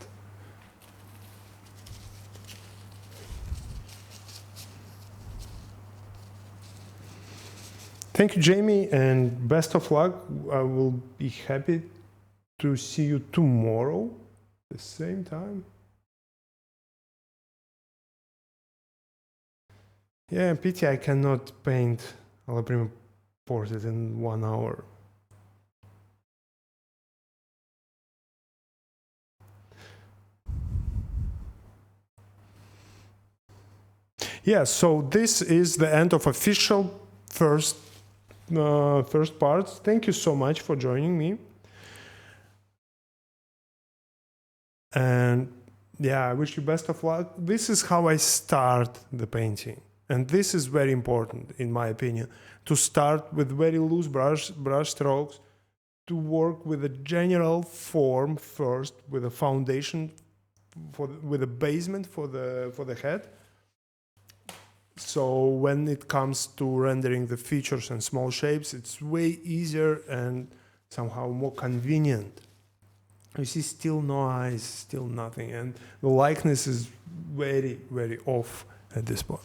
Thank you, Jamie, and best of luck. I will be happy to see you tomorrow at the same time. Yeah, pity I cannot paint Alla Prima portrait in 1 hour. Yeah, so this is the end of official first part. Thank you so much for joining me. And yeah, I wish you best of luck. This is how I start the painting. And this is very important, in my opinion, to start with very loose brush strokes, to work with a general form first, with a foundation, with a basement for the head. So when it comes to rendering the features and small shapes, it's way easier, and somehow more convenient. You see still no eyes, still nothing, and the likeness is very, very off at this point.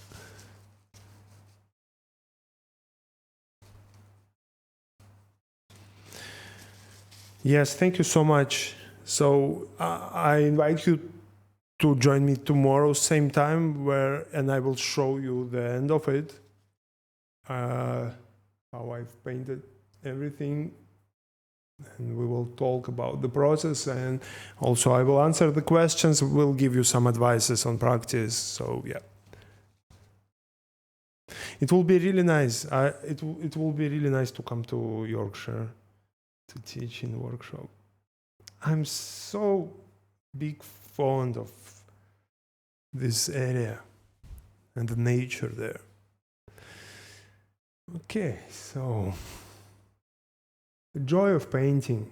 Yes, thank you so much. So I invite you to join me tomorrow, same time, and I will show you the end of it, how I've painted everything, and we will talk about the process, and also I will answer the questions. We'll give you some advices on practice. So yeah, it will be really nice. It will be really nice to come to Yorkshire to teach in workshop. I'm so big fond of this area and the nature there. Okay, so the joy of painting.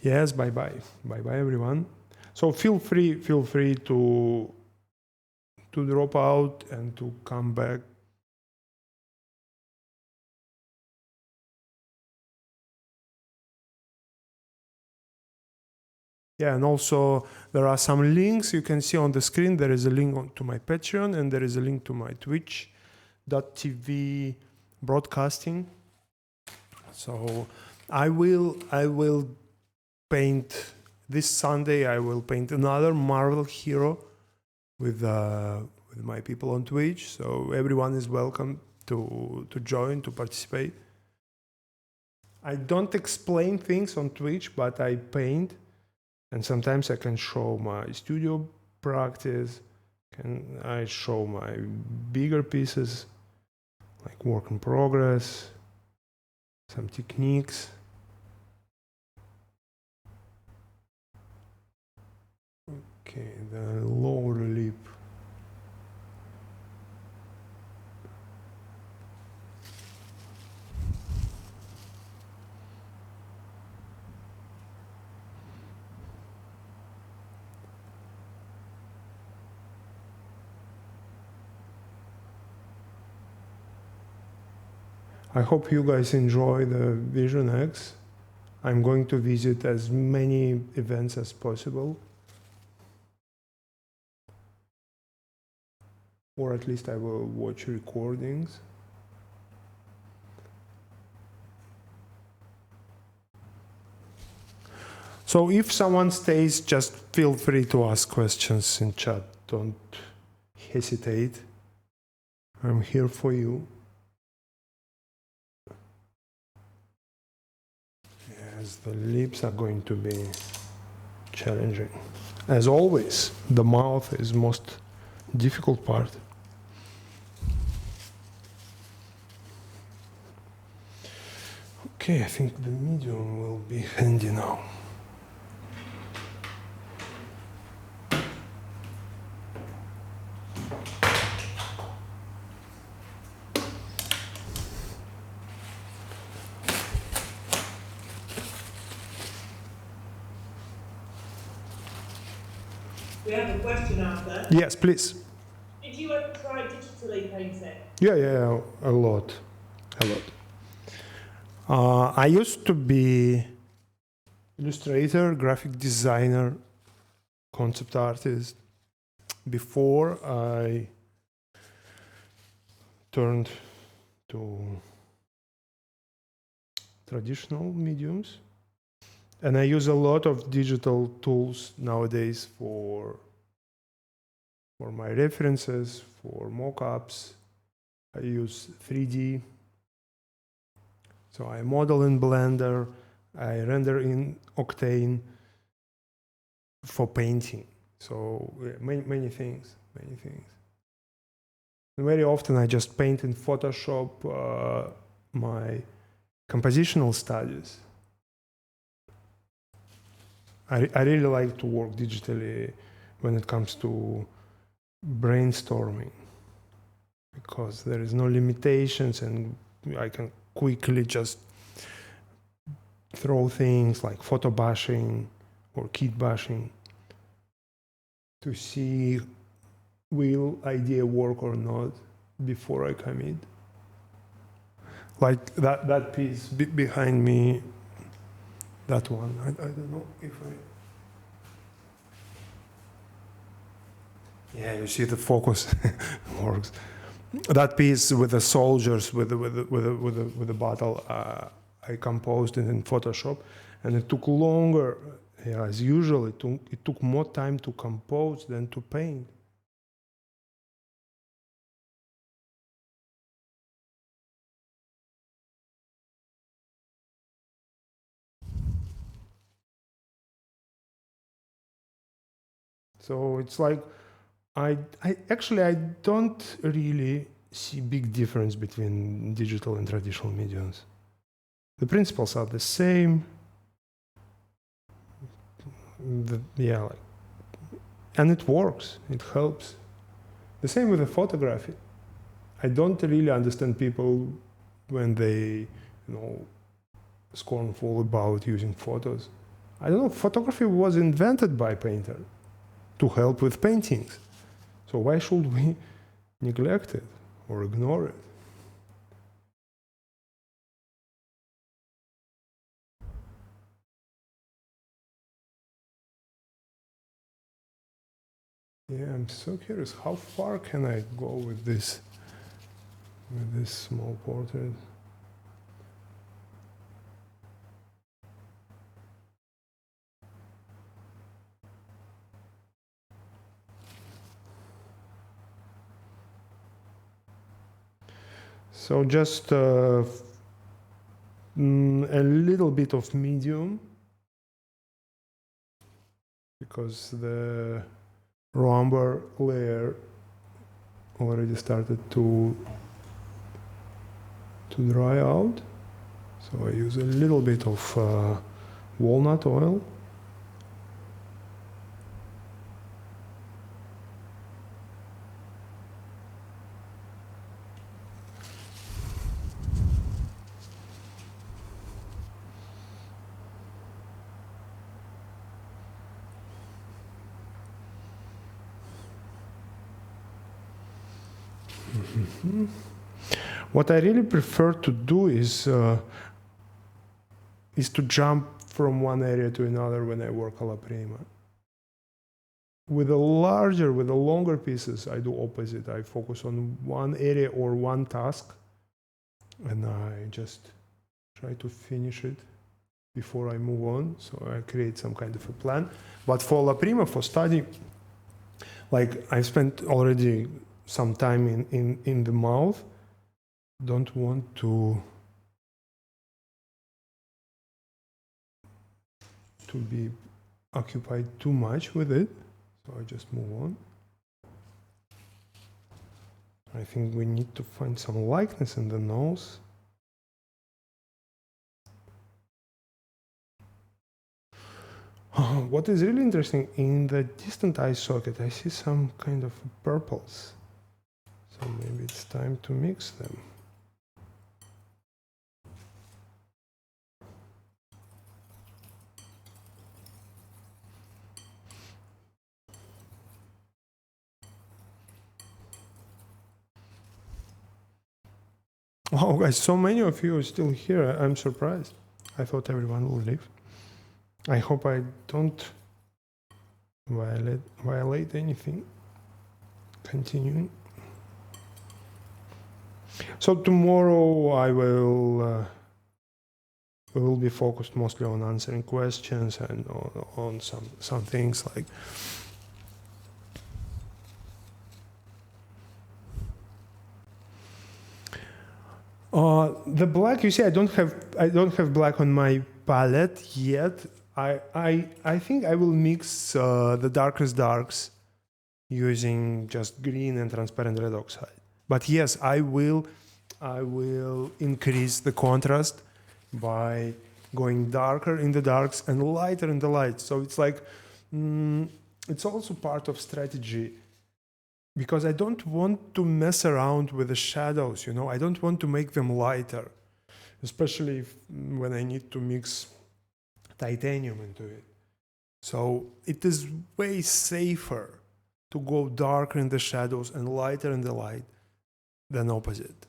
Yes, bye-bye. Bye-bye, everyone. So feel free to drop out and to come back. Yeah, and also there are some links you can see on the screen. There is a link to my Patreon, and there is a link to my Twitch.tv broadcasting. So I will paint this Sunday. I will paint another Marvel hero with my people on Twitch. So everyone is welcome to join, to participate. I don't explain things on Twitch, but I paint, and sometimes I can show my studio practice. I show my bigger pieces, like work in progress, some techniques. Okay, the lower lip. I hope you guys enjoy the Vision X. I'm going to visit as many events as possible. Or at least I will watch recordings. So if someone stays, just feel free to ask questions in chat. Don't hesitate. I'm here for you. Yes, the lips are going to be challenging. As always, the mouth is most difficult part. Okay, I think the medium will be handy now. We have a question out there. Yes, please. Did you ever try digitally painting? Yeah, a lot. I used to be illustrator, graphic designer, concept artist before I turned to traditional mediums. And I use a lot of digital tools nowadays for my references, for mockups. I use 3D. So I model in Blender, I render in Octane for painting. So many things. And very often I just paint in Photoshop my compositional studies. I really like to work digitally when it comes to brainstorming, because there is no limitations and I can quickly just throw things like photo bashing or kit bashing. to see will idea work or not before I commit. Like that piece behind me, that one. I don't know if I. Yeah, you see the focus works. That piece with the soldiers with the battle, I composed it in Photoshop, and it took longer. Yeah, as usual, it took more time to compose than to paint. So it's like I actually I don't really see big difference between digital and traditional mediums. The principles are the same. And it works. It helps. The same with the photography. I don't really understand people when they, scornful about using photos. I don't know. Photography was invented by painter to help with paintings. So why should we neglect it or ignore it? Yeah, I'm so curious. How far can I go with this small portrait? So just a little bit of medium, because the umber layer already started to dry out. So I use a little bit of walnut oil. What I really prefer to do is to jump from one area to another when I work Alla Prima. With the longer pieces, I do opposite. I focus on one area or one task, and I just try to finish it before I move on. So I create some kind of a plan. But for Alla Prima, for study, like I spent already some time in the mouth. Don't want to be occupied too much with it, so I just move on. I think we need to find some likeness in the nose. What is really interesting, in the distant eye socket, I see some kind of purples. So maybe it's time to mix them. Oh, guys, so many of you are still here. I'm surprised. I thought everyone will leave. I hope I don't violate anything. Continuing. So tomorrow I will we will be focused mostly on answering questions and on some things like the black. You see, I don't have black on my palette yet. I think I will mix the darkest darks using just green and transparent red oxide. But yes, I will increase the contrast by going darker in the darks and lighter in the lights. So it's like it's also part of strategy, because I don't want to mess around with the shadows. I don't want to make them lighter, especially when I need to mix titanium into it. So it is way safer to go darker in the shadows and lighter in the light than opposite.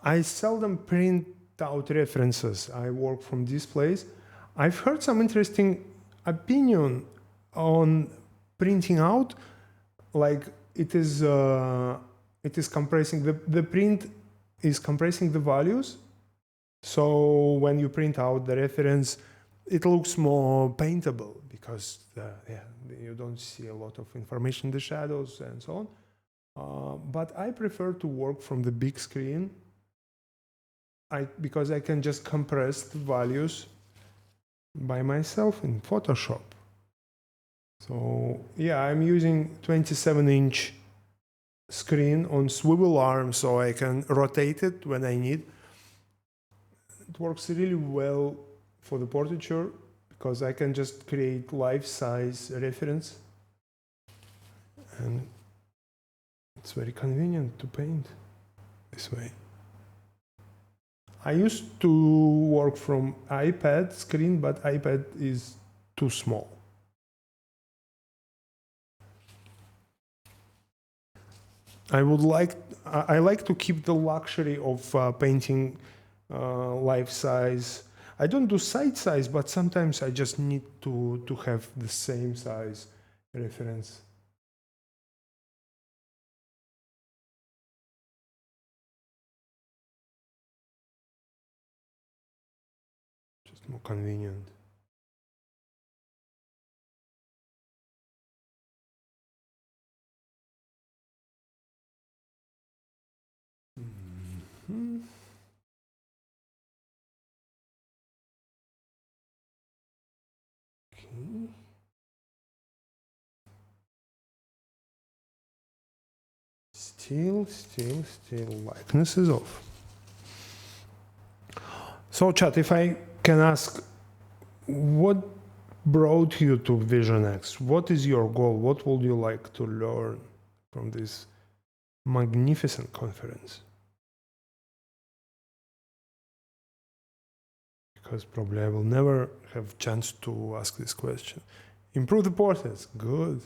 I seldom print out references. I work from this place. I've heard some interesting opinion on printing out, like it is compressing the print is compressing the values. So when you print out the reference, it looks more paintable because you don't see a lot of information in the shadows and so on. But I prefer to work from the big screen because I can just compress the values by myself in Photoshop. So yeah, I'm using 27-inch screen on swivel arm so I can rotate it when I need. It works really well for the portraiture because I can just create life-size reference, and it's very convenient to paint this way. I used to work from iPad screen, but iPad is too small. I like to keep the luxury of painting life size. I don't do side size, but sometimes I just need to have the same size reference. Just more convenient. Mm-hmm. Okay. Still, likeness is off. So chat, if I can ask, what brought you to Vision X? What is your goal? What would you like to learn from this magnificent conference? Because probably I will never have chance to ask this question. Improve the portraits, good.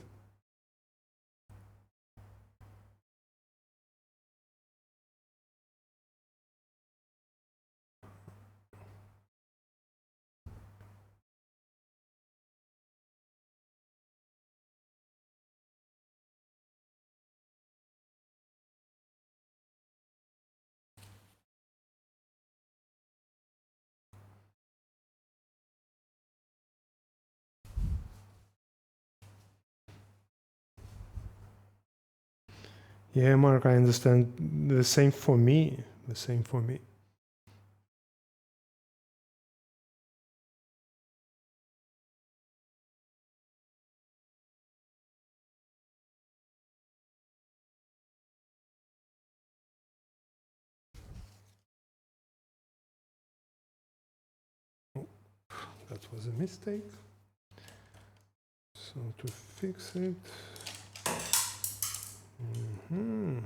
Yeah, Mark, I understand. The same for me. The same for me. That was a mistake. So to fix it. Mm-hmm.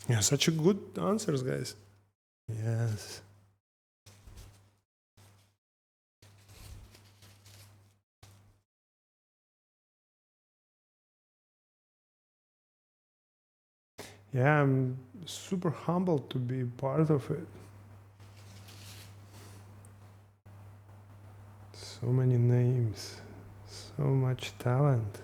Yeah, such a good answers, guys. Yes. Yeah, I'm super humbled to be part of it. So So many names, so much talent.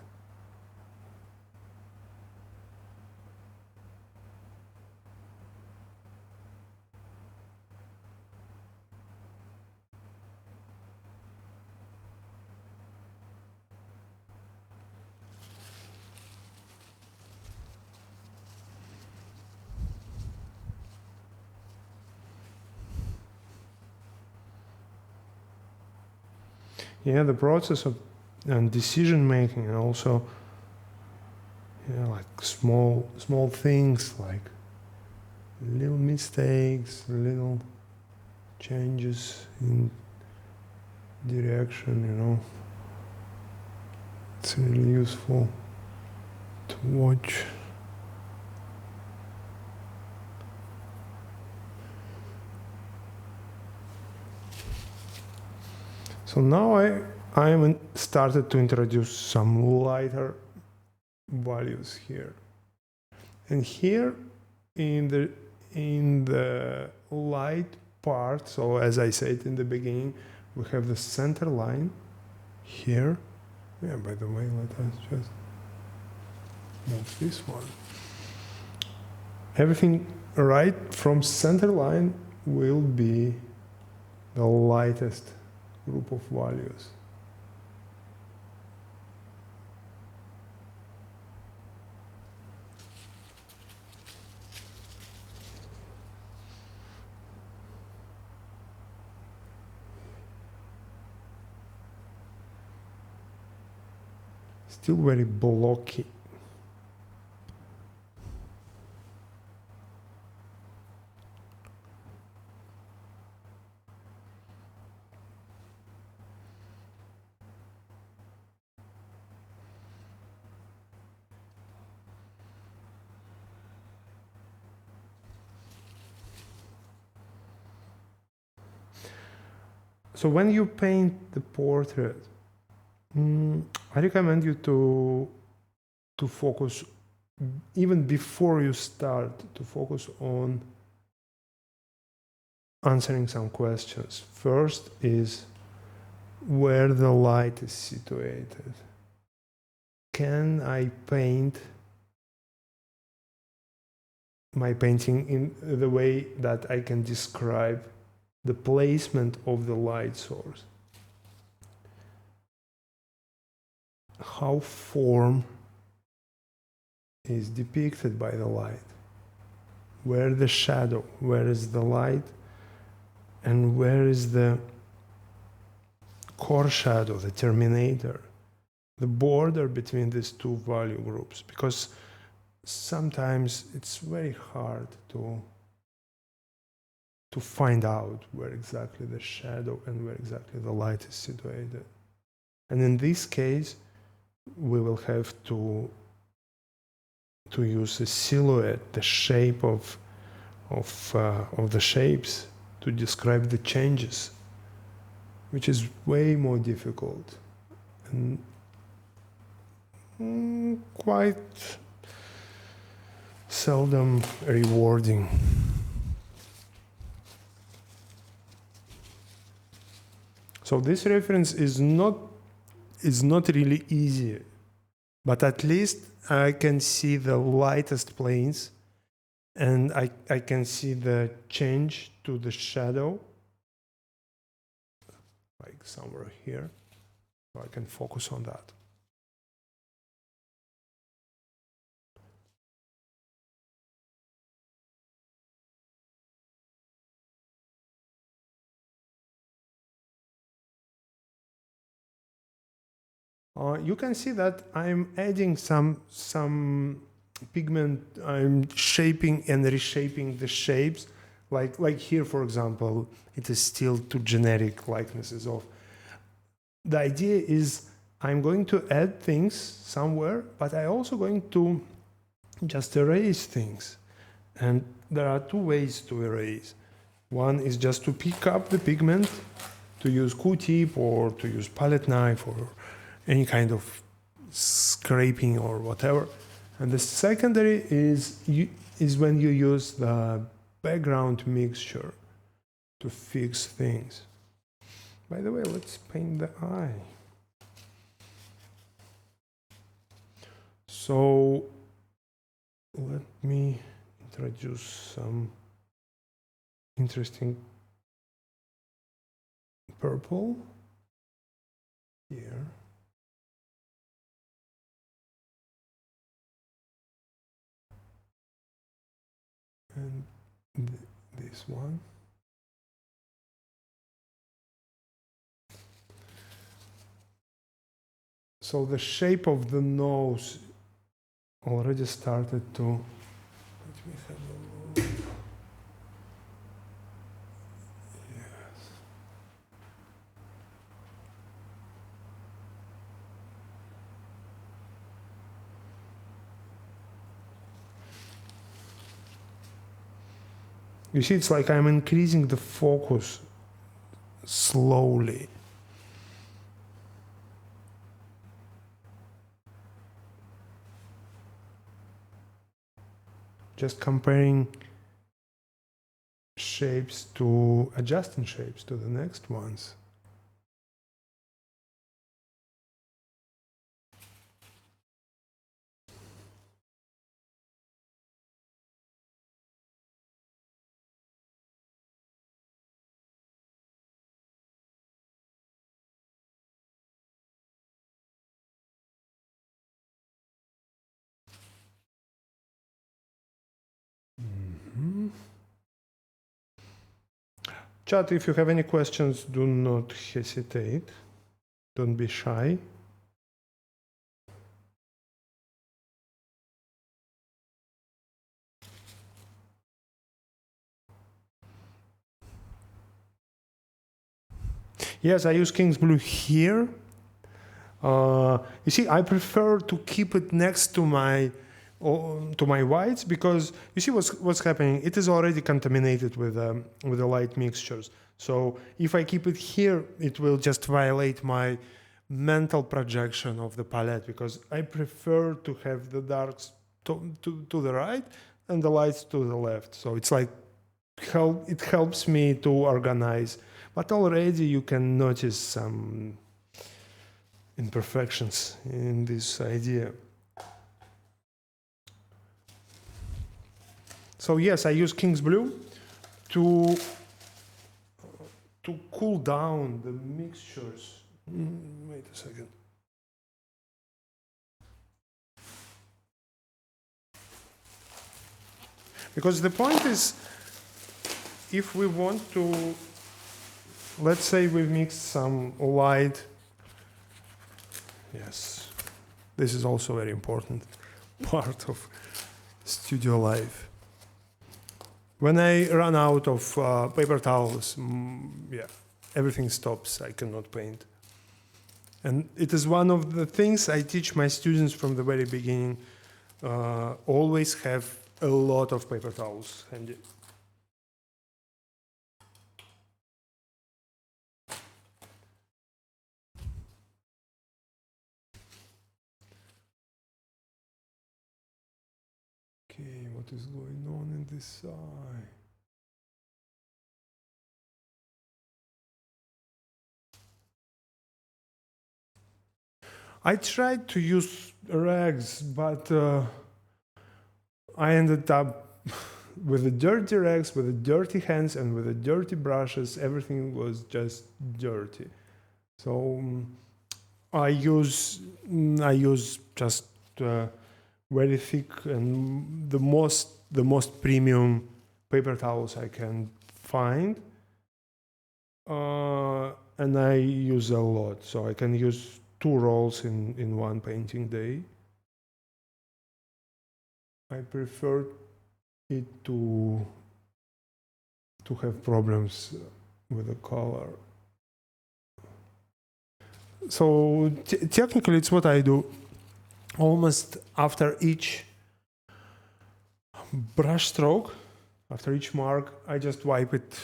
Yeah, the process of decision making, and also, like small things, like little mistakes, little changes in direction. It's really useful to watch. So now I am started to introduce some lighter values here, and here in the light part. So as I said in the beginning, we have the center line here. Yeah. By the way, let us just move this one. Everything right from center line will be the lightest group of values. Still very blocky. So when you paint the portrait, I recommend you to focus, even before you start, to focus on answering some questions. First is where the light is situated. Can I paint my painting in the way that I can describe the placement of the light source? How form is depicted by the light? Where the shadow? Where is the light? And where is the core shadow, the terminator, the border between these two value groups? Because sometimes it's very hard to find out where exactly the shadow and where exactly the light is situated. And in this case, we will have to use a silhouette, the shape of the shapes, to describe the changes, which is way more difficult and quite seldom rewarding. So this reference is not really easy, but at least I can see the lightest planes, and I can see the change to the shadow, like somewhere here, so I can focus on that. You can see that I'm adding some pigment. I'm shaping and reshaping the shapes. Like here, for example, it is still two generic likenesses of. The idea is I'm going to add things somewhere, but I'm also going to just erase things. And there are two ways to erase. One is just to pick up the pigment, to use Q-tip or to use palette knife or any kind of scraping or whatever. And the secondary is when you use the background mixture to fix things. By the way, let's paint the eye. So let me introduce some interesting purple here. And this one. So the shape of the nose already started to, let me have a look. Yes. You see, it's like I'm increasing the focus slowly. Just comparing shapes to adjusting shapes to the next ones. Chat, if you have any questions, do not hesitate. Don't be shy. Yes, I use King's Blue here. You see, I prefer to keep it next to my whites because you see what's happening. It is already contaminated with the light mixtures. So if I keep it here, it will just violate my mental projection of the palette because I prefer to have the darks to the right and the lights to the left. So it's like it helps me to organize. But already you can notice some imperfections in this idea. So yes, I use King's Blue to cool down the mixtures. Wait a second. Because the point is, if we want to, let's say we mix some light. Yes, this is also a very important part of studio life. When I run out of paper towels, yeah, everything stops. I cannot paint. And it is one of the things I teach my students from the very beginning. Always have a lot of paper towels handy. Okay, what is going on in this eye? I tried to use rags, but I ended up with the dirty rags, with the dirty hands, and with the dirty brushes. Everything was just dirty. So I use just very thick and the most premium paper towels I can find, and I use a lot. So I can use 2 rolls in one painting day. I prefer it to have problems with the color. So technically, it's what I do. Almost after each brush stroke, after each mark, I just wipe it.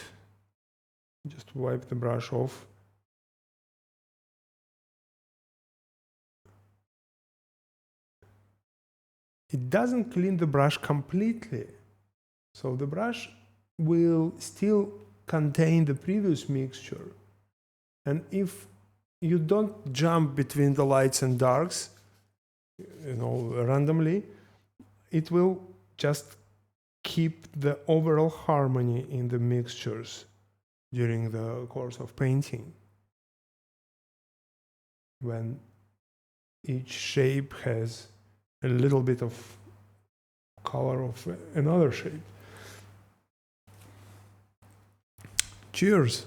Just wipe the brush off. It doesn't clean the brush completely. So the brush will still contain the previous mixture, And if you don't jump between the lights and darks, randomly, it will just keep the overall harmony in the mixtures during the course of painting. When each shape has a little bit of color of another shape. Cheers.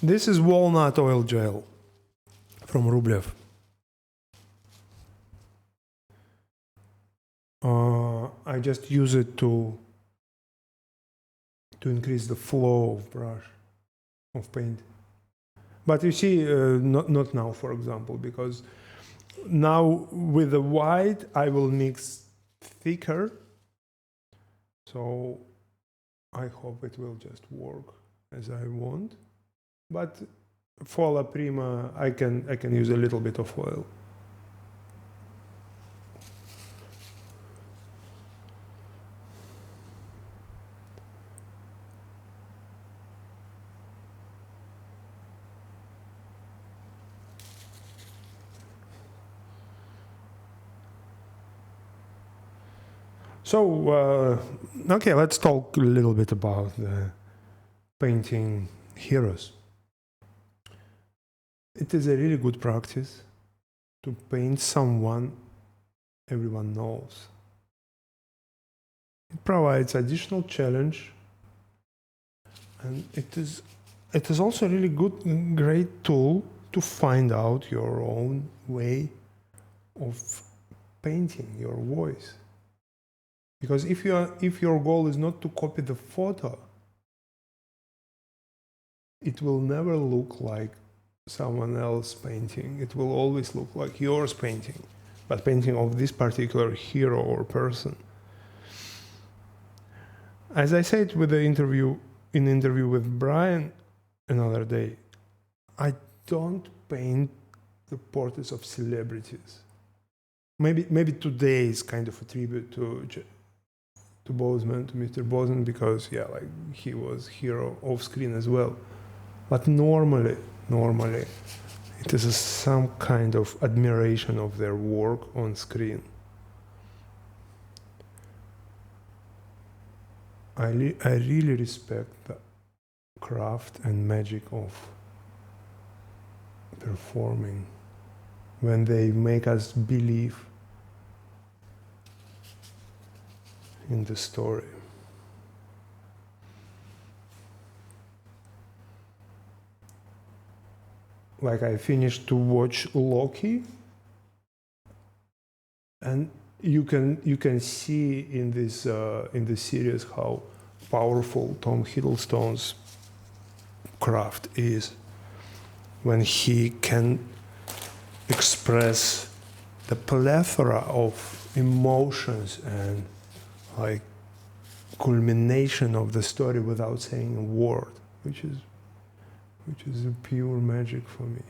This is walnut oil gel from Rublev. I just use it to increase the flow of brush, of paint. But you see, not now, for example, because now with the white I will mix thicker, so I hope it will just work as I want. But for Alla Prima I can use a little bit of oil. So, okay, let's talk a little bit about the painting heroes. It is a really good practice to paint someone everyone knows. It provides additional challenge, and it is also a really great tool to find out your own way of painting, your voice. Because if your goal is not to copy the photo, it will never look like someone else's painting. It will always look like yours painting, but painting of this particular hero or person. As I said in the interview with Brian another day, I don't paint the portraits of celebrities. Maybe today is kind of a tribute to Boseman, to Mr. Boseman, because he was hero off screen as well. But normally, it is some kind of admiration of their work on screen. I really respect the craft and magic of performing when they make us believe in the story. Like, I finished to watch Loki, and you can see in this series how powerful Tom Hiddleston's craft is when he can express the plethora of emotions and culmination of the story without saying a word, which is a pure magic for me.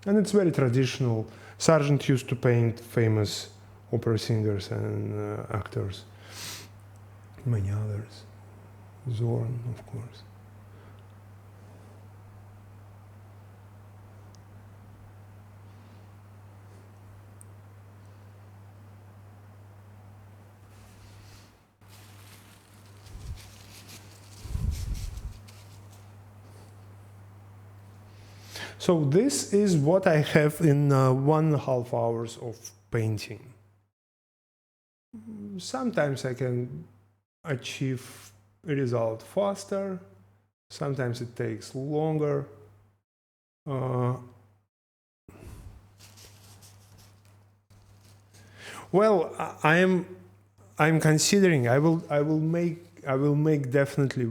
And it's very traditional. Sargent used to paint famous opera singers and actors, many others. Zorn, of course. So this is what I have in 1.5 hours of painting. Sometimes I can achieve a result faster, sometimes it takes longer. Well, I'm considering I will make definitely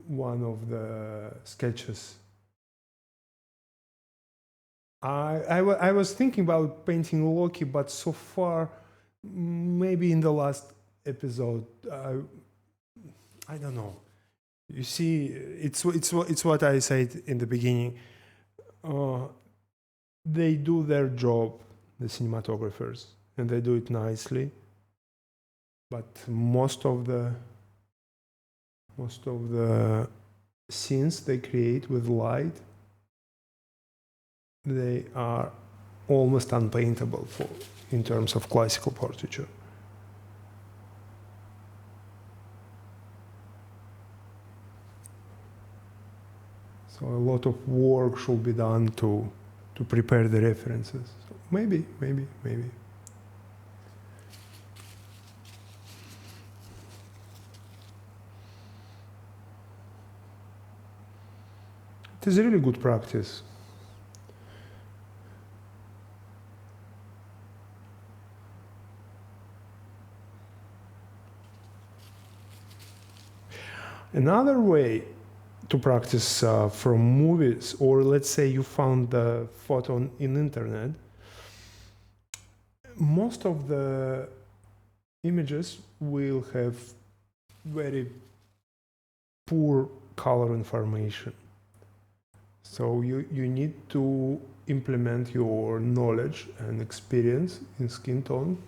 one of the sketches. I was thinking about painting Loki, but so far, maybe in the last episode, I don't know. You see, it's what I said in the beginning. they do their job, the cinematographers, and they do it nicely. But most of the scenes they create with light, they are almost unpaintable in terms of classical portraiture. So a lot of work should be done to prepare the references. So maybe. It is really good practice. Another way to practice from movies, or let's say you found the photo in internet, most of the images will have very poor color information. So you need to implement your knowledge and experience in skin tone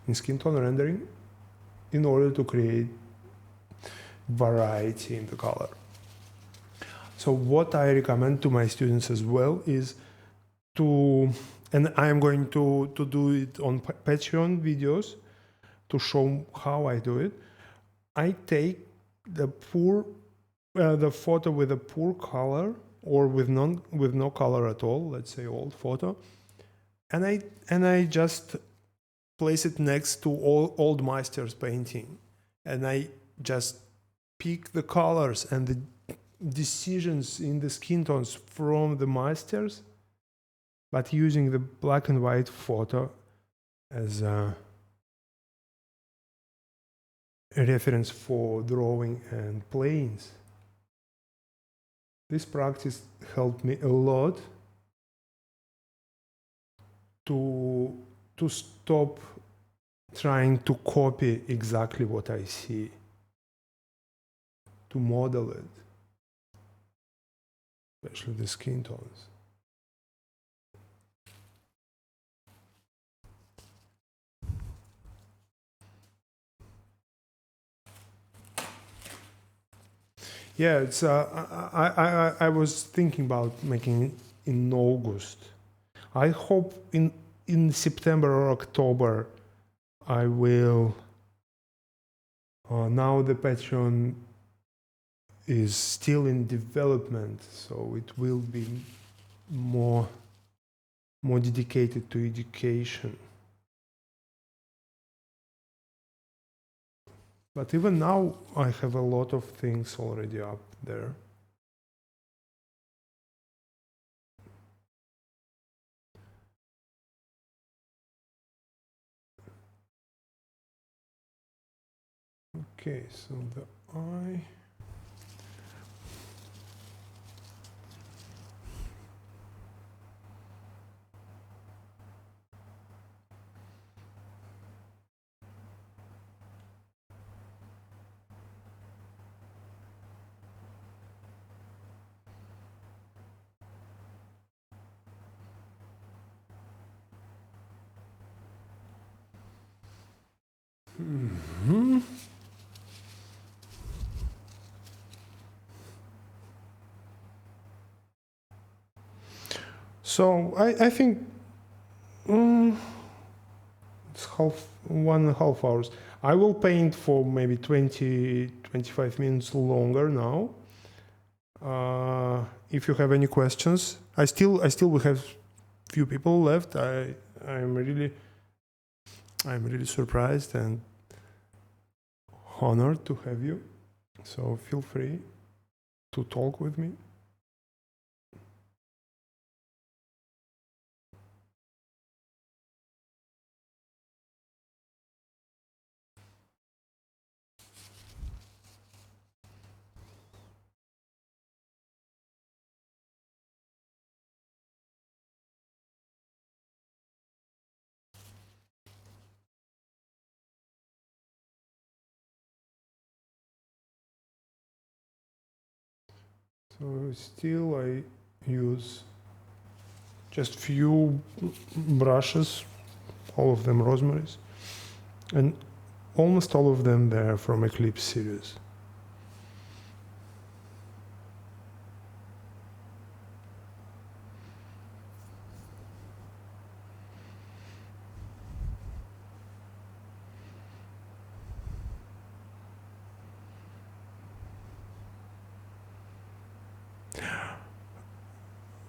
rendering in order to create variety in the color. So what I recommend to my students as well is and I'm going to do it on Patreon videos to show how I do it. I take the photo with a poor color or with no color at all, let's say old photo, and I just place it next to old master's painting, and I just pick the colors and the decisions in the skin tones from the masters, but using the black and white photo as a reference for drawing and planes. This practice helped me a lot to stop trying to copy exactly what I see, to model it, especially the skin tones. Yeah, it's. I was thinking about making it in August. I hope in September or October I will. Now the Patreon is still in development, so it will be more dedicated to education. But even now, I have a lot of things already up there. Okay, so the eye. Mm-hmm. So I think it's 1.5 hours. I will paint for maybe 20-25 minutes longer now. If you have any questions, I still will have few people left. I'm really surprised and honored to have you. So feel free to talk with me. So still I use just few brushes, all of them rosemaries, and almost all of them they're from Eclipse series.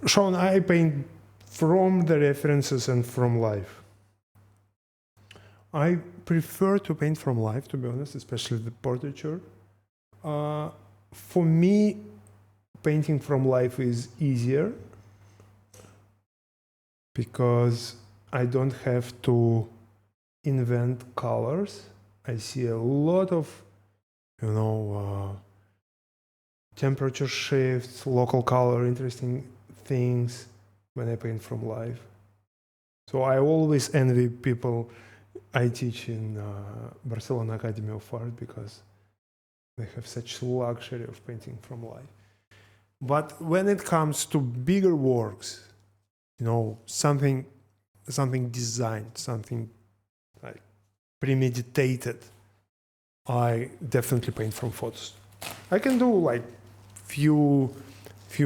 Sean, I paint from the references and from life. I prefer to paint from life, to be honest, especially the portraiture. For me, painting from life is easier because I don't have to invent colors. I see a lot of, temperature shifts, local color, interesting things when I paint from life. So I always envy people I teach in Barcelona Academy of Art because they have such luxury of painting from life. But when it comes to bigger works, something designed, something like premeditated, I definitely paint from photos. I can do like few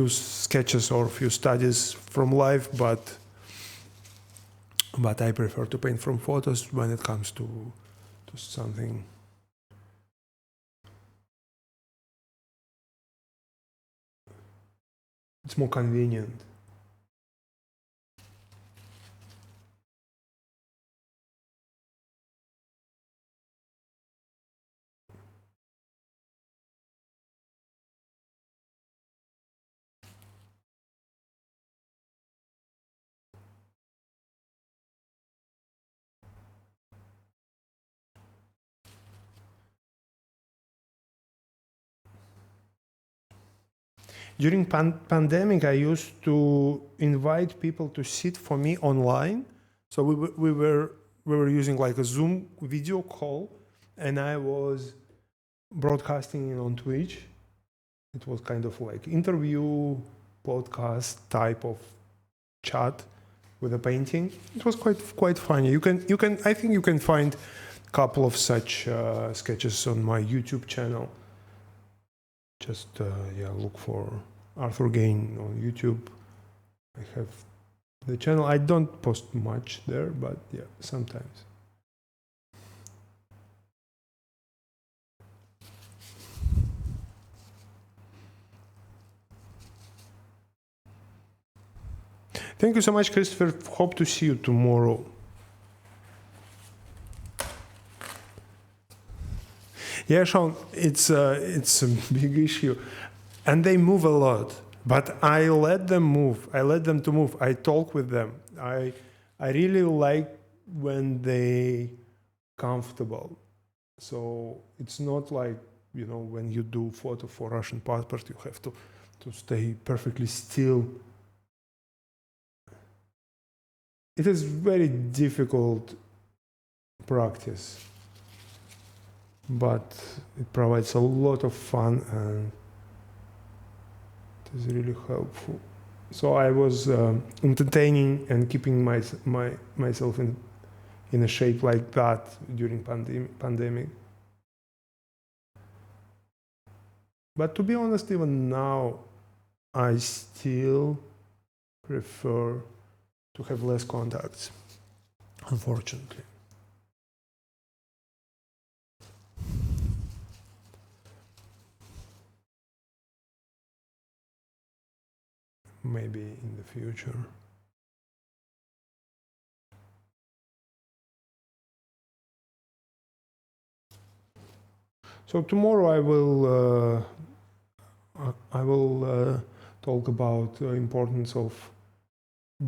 sketches or few studies from life, but I prefer to paint from photos when it comes to something. It's more convenient. During pandemic, I used to invite people to sit for me online. So we were using like a Zoom video call, and I was broadcasting on Twitch. It was kind of like interview, podcast type of chat with a painting. It was quite funny. You can I think you can find a couple of such sketches on my YouTube channel. Just look for Arthur Gain on YouTube. I have the channel. I don't post much there, but yeah, sometimes. Thank you so much, Christopher. Hope to see you tomorrow. Yeah, Sean, it's a big issue, and they move a lot. But I let them move. I let them to move. I talk with them. I really like when they comfortable. So it's not like when you do photo for Russian passport, you have to stay perfectly still. It is very difficult practice, but it provides a lot of fun and it is really helpful. So I was entertaining and keeping myself in a shape like that during pandemic. But to be honest, even now, I still prefer to have less contacts, unfortunately. Maybe in the future. So tomorrow I will talk about the importance of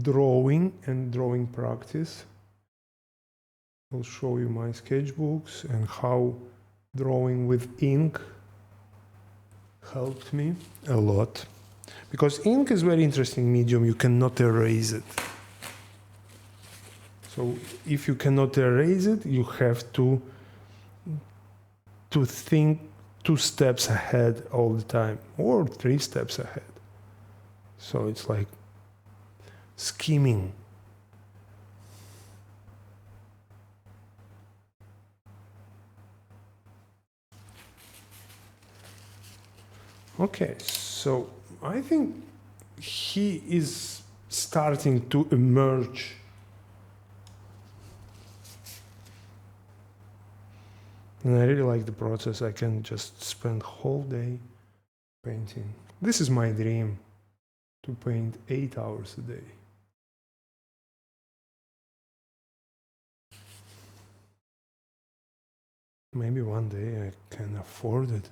drawing and drawing practice. I'll show you my sketchbooks and how drawing with ink helped me a lot. Because ink is a very interesting medium, you cannot erase it. So if you cannot erase it, you have to think 2 steps ahead all the time, or 3 steps ahead. So it's like scheming. Okay, so I think he is starting to emerge. And I really like the process. I can just spend whole day painting. This is my dream, to paint 8 hours a day. Maybe one day I can afford it.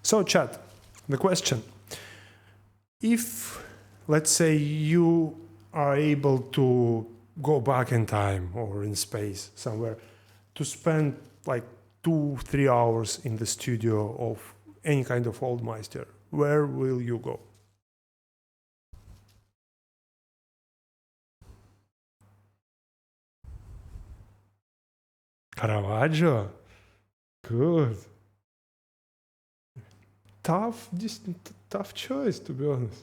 So, chat, the question. If, let's say, you are able to go back in time or in space somewhere to spend like 2-3 hours in the studio of any kind of old meister, where will you go? Caravaggio? Good. Tough choice, to be honest.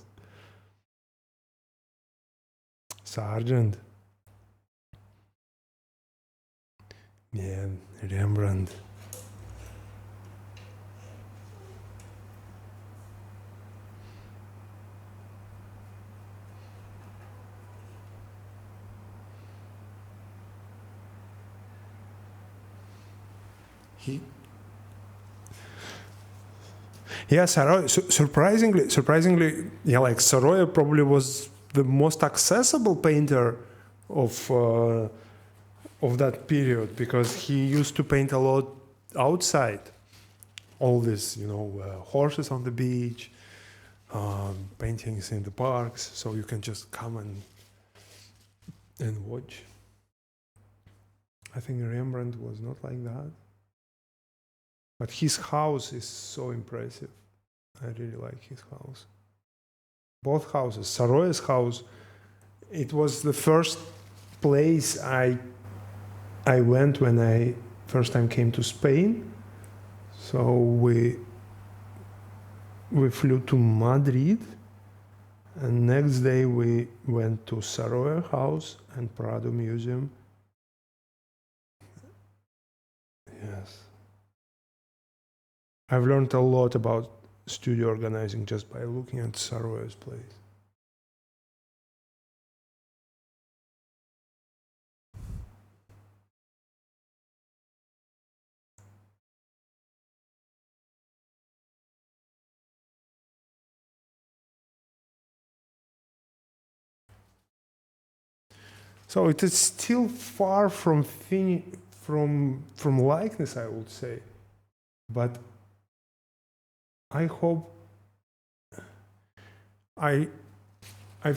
Sargent. Yeah, Rembrandt. Yeah, Saroy, surprisingly, yeah, like Saroy probably was the most accessible painter of that period because he used to paint a lot outside. All this, horses on the beach, paintings in the parks, so you can just come and watch. I think Rembrandt was not like that. But his house is so impressive. I really like his house. Both houses. Saroy's house, it was the first place I went when I first time came to Spain. So we flew to Madrid, and next day we went to Saroy house and Prado Museum. Yes. I've learned a lot about studio organizing just by looking at Saroy's place. So it is still far from likeness, I would say, but I hope I've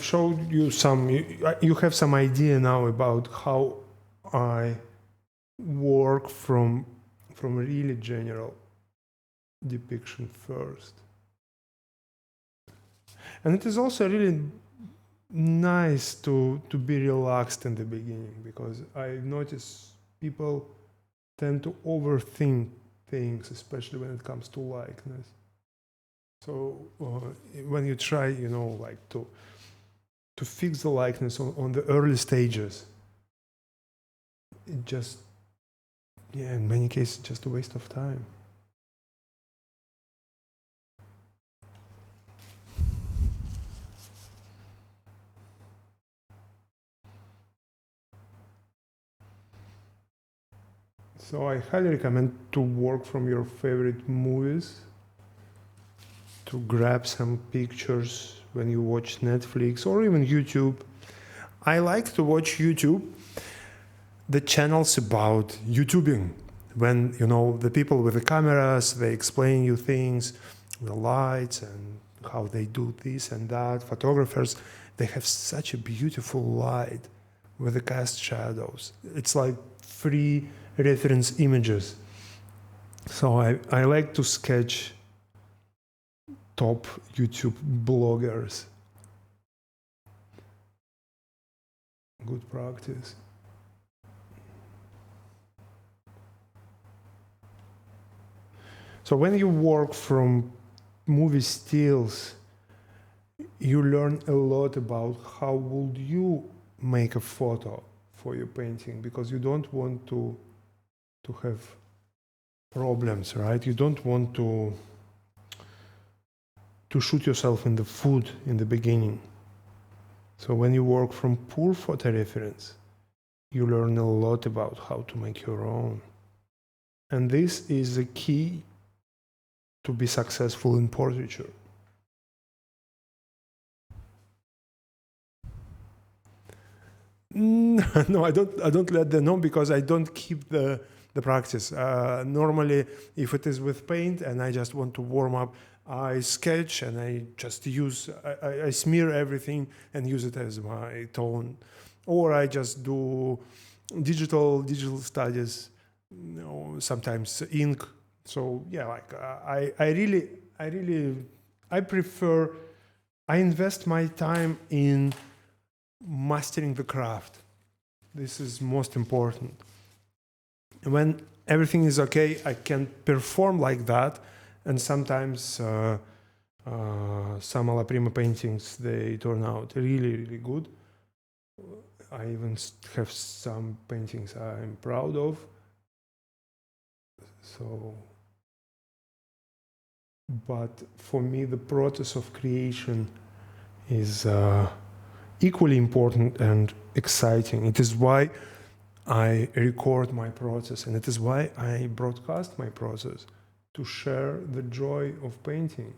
showed you some. You have some idea now about how I work from really general depiction first, and it is also really nice to be relaxed in the beginning because I notice people tend to overthink things, especially when it comes to likeness. So when you try, like to fix the likeness on the early stages, it just, in many cases, just a waste of time. So I highly recommend to work from your favorite movies, to grab some pictures when you watch Netflix or even YouTube. I like to watch YouTube, the channels about YouTubing. when the people with the cameras, they explain you things, the lights and how they do this and that. Photographers, they have such a beautiful light with the cast shadows. It's like free reference images. So I like to sketch top YouTube bloggers. Good practice. So when you work from movie stills, you learn a lot about how would you make a photo for your painting, because you don't want to have problems, right? You don't want to shoot yourself in the foot in the beginning. So when you work from poor photo reference, you learn a lot about how to make your own. And this is the key to be successful in portraiture. No, I don't let them know, because I don't keep the practice. Normally, if it is with paint and I just want to warm up, I sketch and I just use, I smear everything and use it as my tone. Or I just do digital studies, sometimes ink. So yeah, like I invest my time in mastering the craft. This is most important. When everything is okay, I can perform like that, and sometimes some Alla Prima paintings, they turn out really, really good. I even have some paintings I'm proud of. So, but for me, the process of creation is equally important and exciting. It is why I record my process, and it is why I broadcast my process, to share the joy of painting.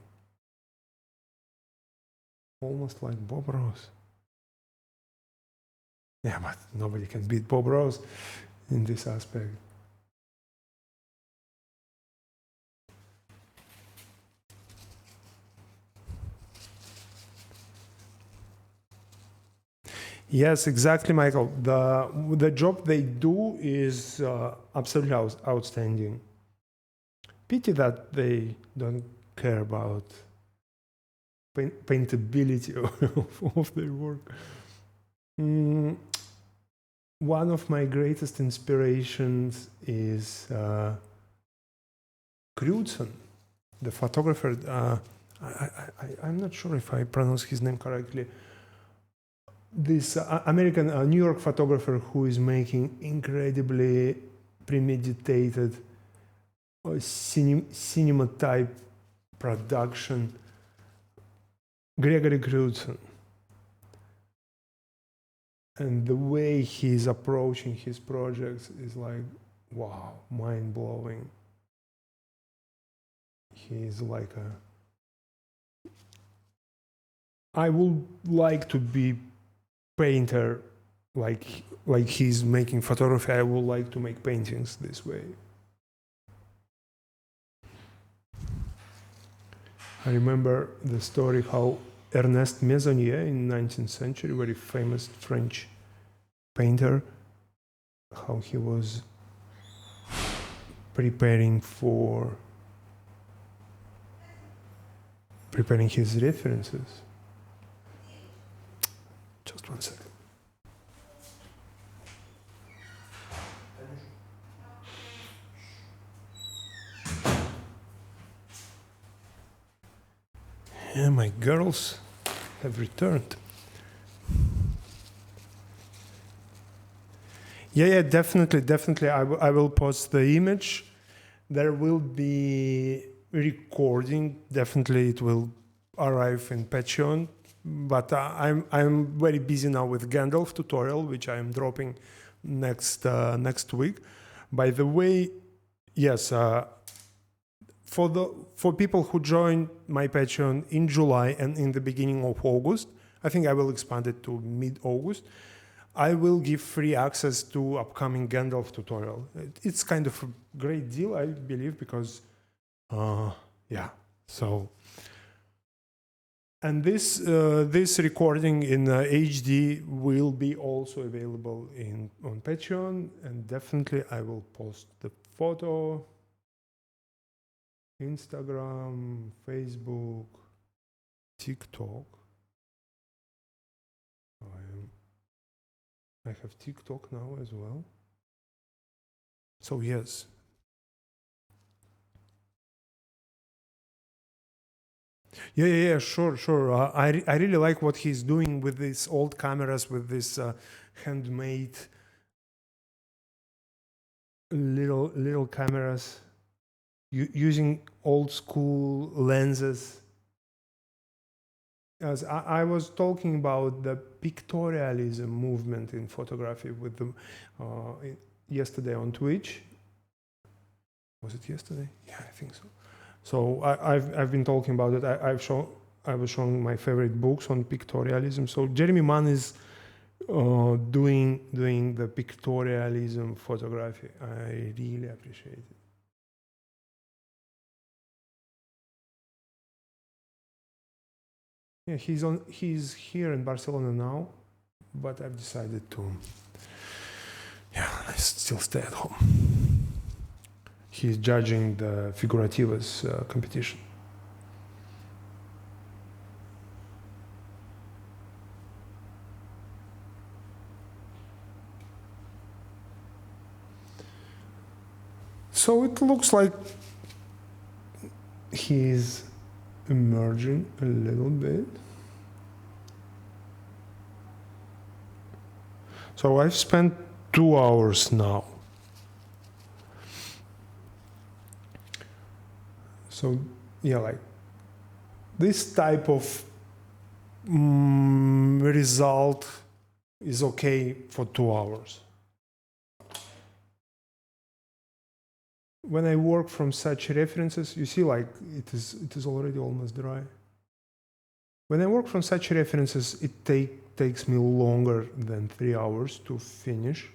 Almost like Bob Ross. Yeah, but nobody can beat Bob Ross in this aspect. Yes, exactly, Michael. The job they do is absolutely outstanding. Pity that they don't care about paintability of their work. One of my greatest inspirations is Knudsen, the photographer. I'm not sure if I pronounce his name correctly. This American New York photographer who is making incredibly premeditated cinema type production, Gregory Knudsen. And the way he's approaching his projects is like, wow, mind blowing. He's like I would like to be painter like he's making photography. I would like to make paintings this way. I remember the story how Ernest Meissonier in 19th century, very famous French painter, how he was preparing his references. Just one second. Yeah, my girls have returned. Yeah, definitely. I will post the image. There will be recording. Definitely, it will arrive in Patreon. But I'm very busy now with Gandalf tutorial, which I am dropping next week. By the way, yes. For people who join my Patreon in July and in the beginning of August, I think I will expand it to mid-August. I will give free access to upcoming Gandalf tutorial. It's kind of a great deal, I believe, because, yeah, so. And this recording in HD will be also available on Patreon, and definitely I will post the photo, Instagram, Facebook, TikTok. I have TikTok now as well. So yes. Yeah, sure. I really like what he's doing with these old cameras, with this handmade little cameras, using old school lenses. As I was talking about the pictorialism movement in photography with them yesterday on Twitch. Was it yesterday? Yeah, I think so. So I've been talking about it. I was showing my favorite books on pictorialism. So Jeremy Mann is doing the pictorialism photography. I really appreciate it. Yeah, he's here in Barcelona now, but I've decided to, yeah, I still stay at home. He's judging the Figurativas competition. So it looks like he's emerging a little bit. So I've spent 2 hours now. So yeah, like this type of result is okay for 2 hours. When I work from such references, you see, like it is already almost dry. When I work from such references, it takes me longer than 3 hours to finish,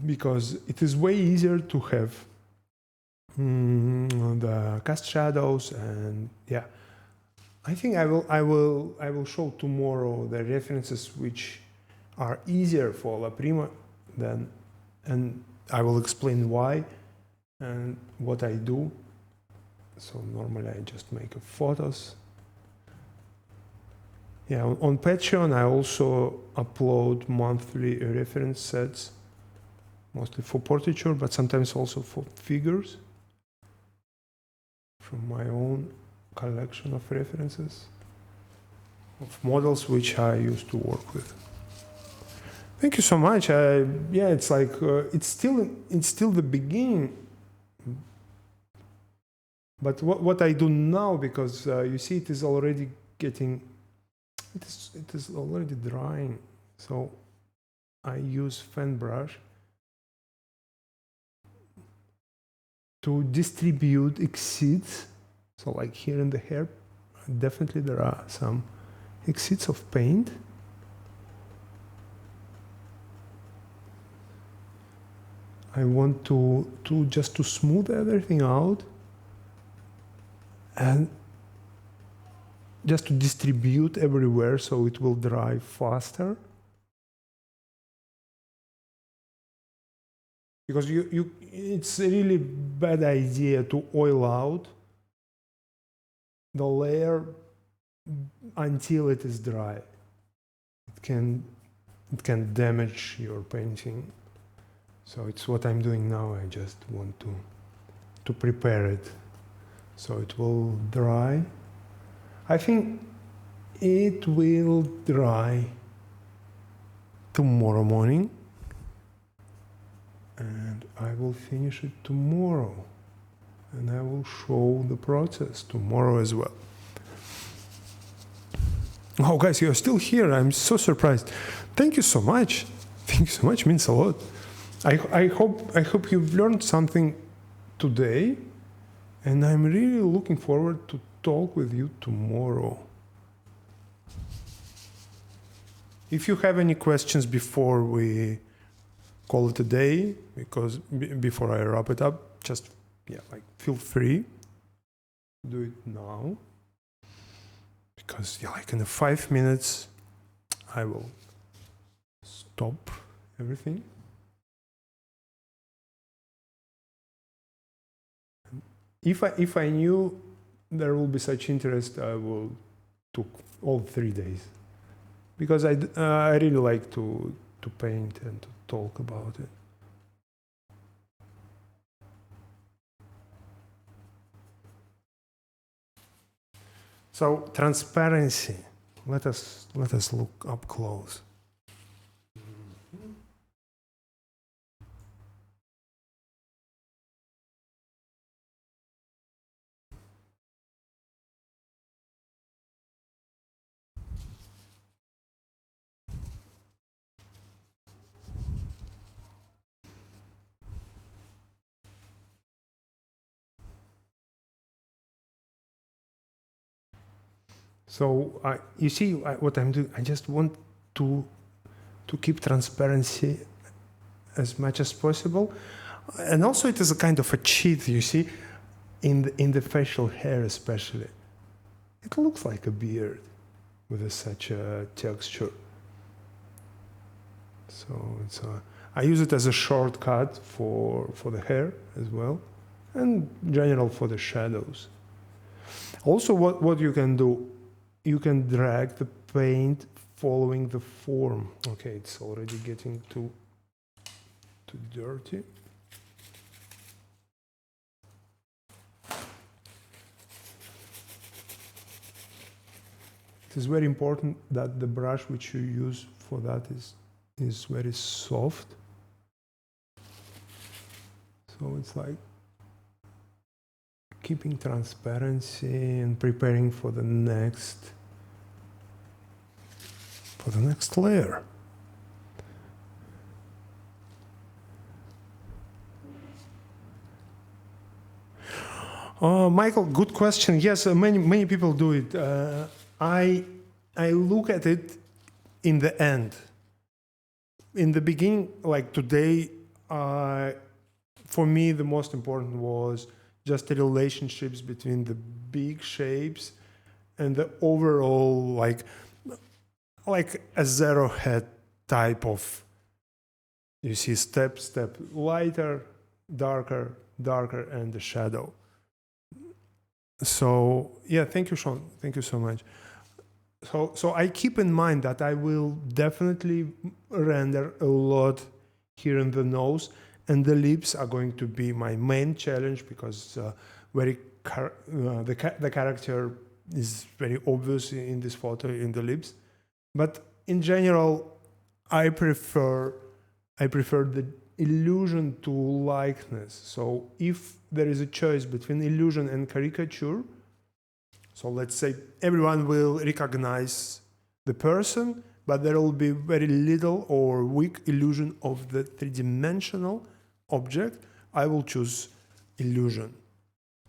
because it is way easier to have the cast shadows, and yeah, I think I will show tomorrow the references which are easier for La Prima than, and I will explain why and what I do. So normally I just make photos. Yeah, on Patreon I also upload monthly reference sets, mostly for portraiture, but sometimes also for figures from my own collection of references of models which I used to work with. Thank you so much. Yeah, it's like it's still the beginning. But what I do now, because you see, it is already getting, it is already drying. So I use fan brush to distribute exceeds. So like here in the hair, definitely there are some exceeds of paint. I want to just to smooth everything out and just to distribute everywhere so it will dry faster. Because it's a really bad idea to oil out the layer until it is dry. It can damage your painting. So it's what I'm doing now. I just want to prepare it so it will dry. I think it will dry tomorrow morning, and I will finish it tomorrow, and I will show the process tomorrow as well. Oh guys, you're still here. I'm so surprised. Thank you so much. Thank you so much. It means a lot. I hope you've learned something today, and I'm really looking forward to talk with you tomorrow. If you have any questions before we call it a day, because before I wrap it up, just feel free. Do it now. Because in 5 minutes, I will stop everything. If I knew there will be such interest, I will took all 3 days, because I really like to paint and to talk about it. So transparency. Let us look up close. So you see what I'm doing. I just want to keep transparency as much as possible, and also it is a kind of a cheat. You see, in the facial hair especially, it looks like a beard with such a texture. So I use it as a shortcut for the hair as well, and in general for the shadows. Also, what you can do, you can drag the paint following the form. Okay, it's already getting too dirty. It is very important that the brush which you use for that is very soft. So it's like keeping transparency and preparing for the next layer. Michael, good question. Yes, many people do it. I look at it in the end. In the beginning, like today, for me the most important was just the relationships between the big shapes and the overall like a zero head type of, you see, step, lighter, darker, and the shadow. So yeah, thank you, Sean. Thank you so much. So I keep in mind that I will definitely render a lot here in the nose, and the lips are going to be my main challenge, because the character is very obvious in this photo in the lips. But in general, I prefer the illusion to likeness. So if there is a choice between illusion and caricature, so let's say everyone will recognize the person, but there will be very little or weak illusion of the three-dimensional object, I will choose illusion.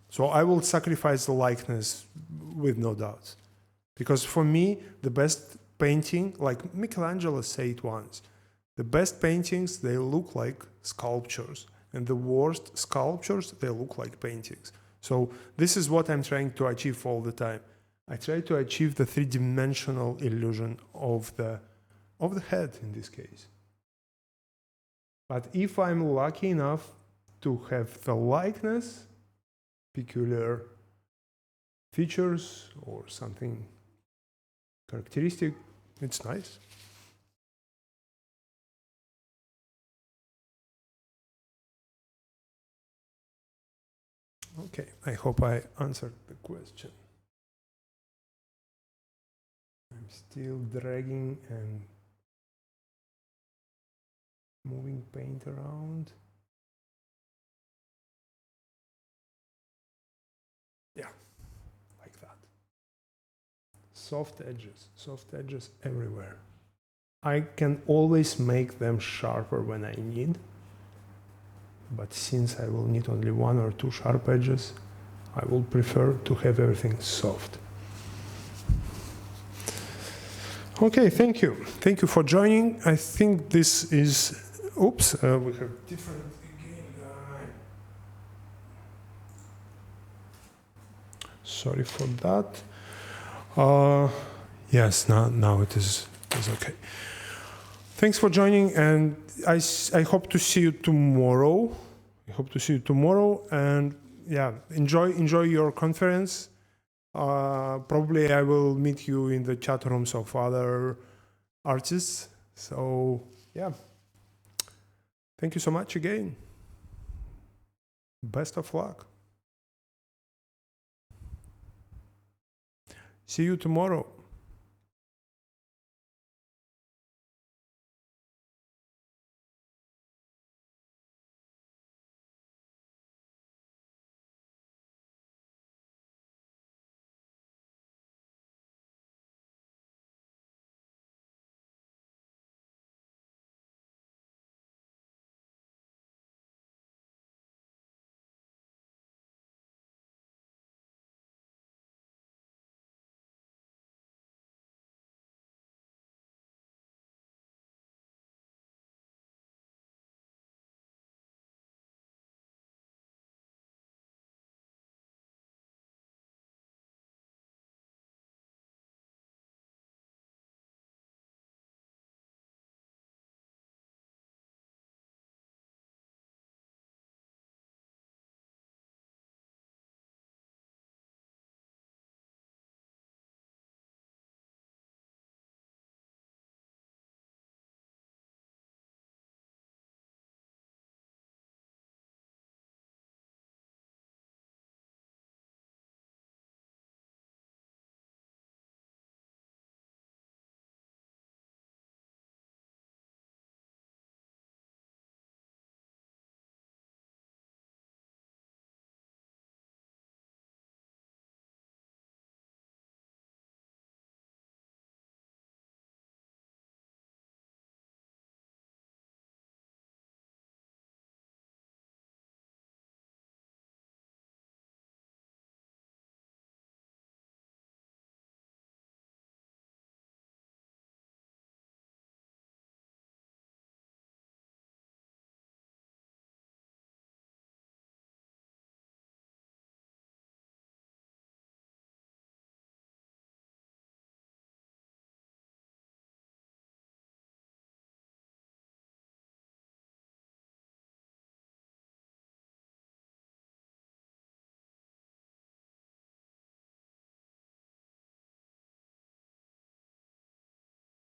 So I will sacrifice the likeness with no doubt. Because for me, the best painting, like Michelangelo said once, the best paintings, they look like sculptures. And the worst sculptures, they look like paintings. So this is what I'm trying to achieve all the time. I try to achieve the three-dimensional illusion of the head in this case. But if I'm lucky enough to have the likeness, peculiar features or something characteristic, it's nice. Okay, I hope I answered the question. I'm still dragging and moving paint around. Yeah, like that. Soft edges everywhere. I can always make them sharper when I need, but since I will need only 1 or 2 sharp edges, I will prefer to have everything soft. Okay, thank you. Thank you for joining. I think this is, oops, we have different again. Sorry for that. Yes, now it is okay. Thanks for joining, and I hope to see you tomorrow. I hope to see you tomorrow, and yeah, enjoy your conference. Probably I will meet you in the chat rooms of other artists. So yeah, thank you so much again. Best of luck. See you tomorrow.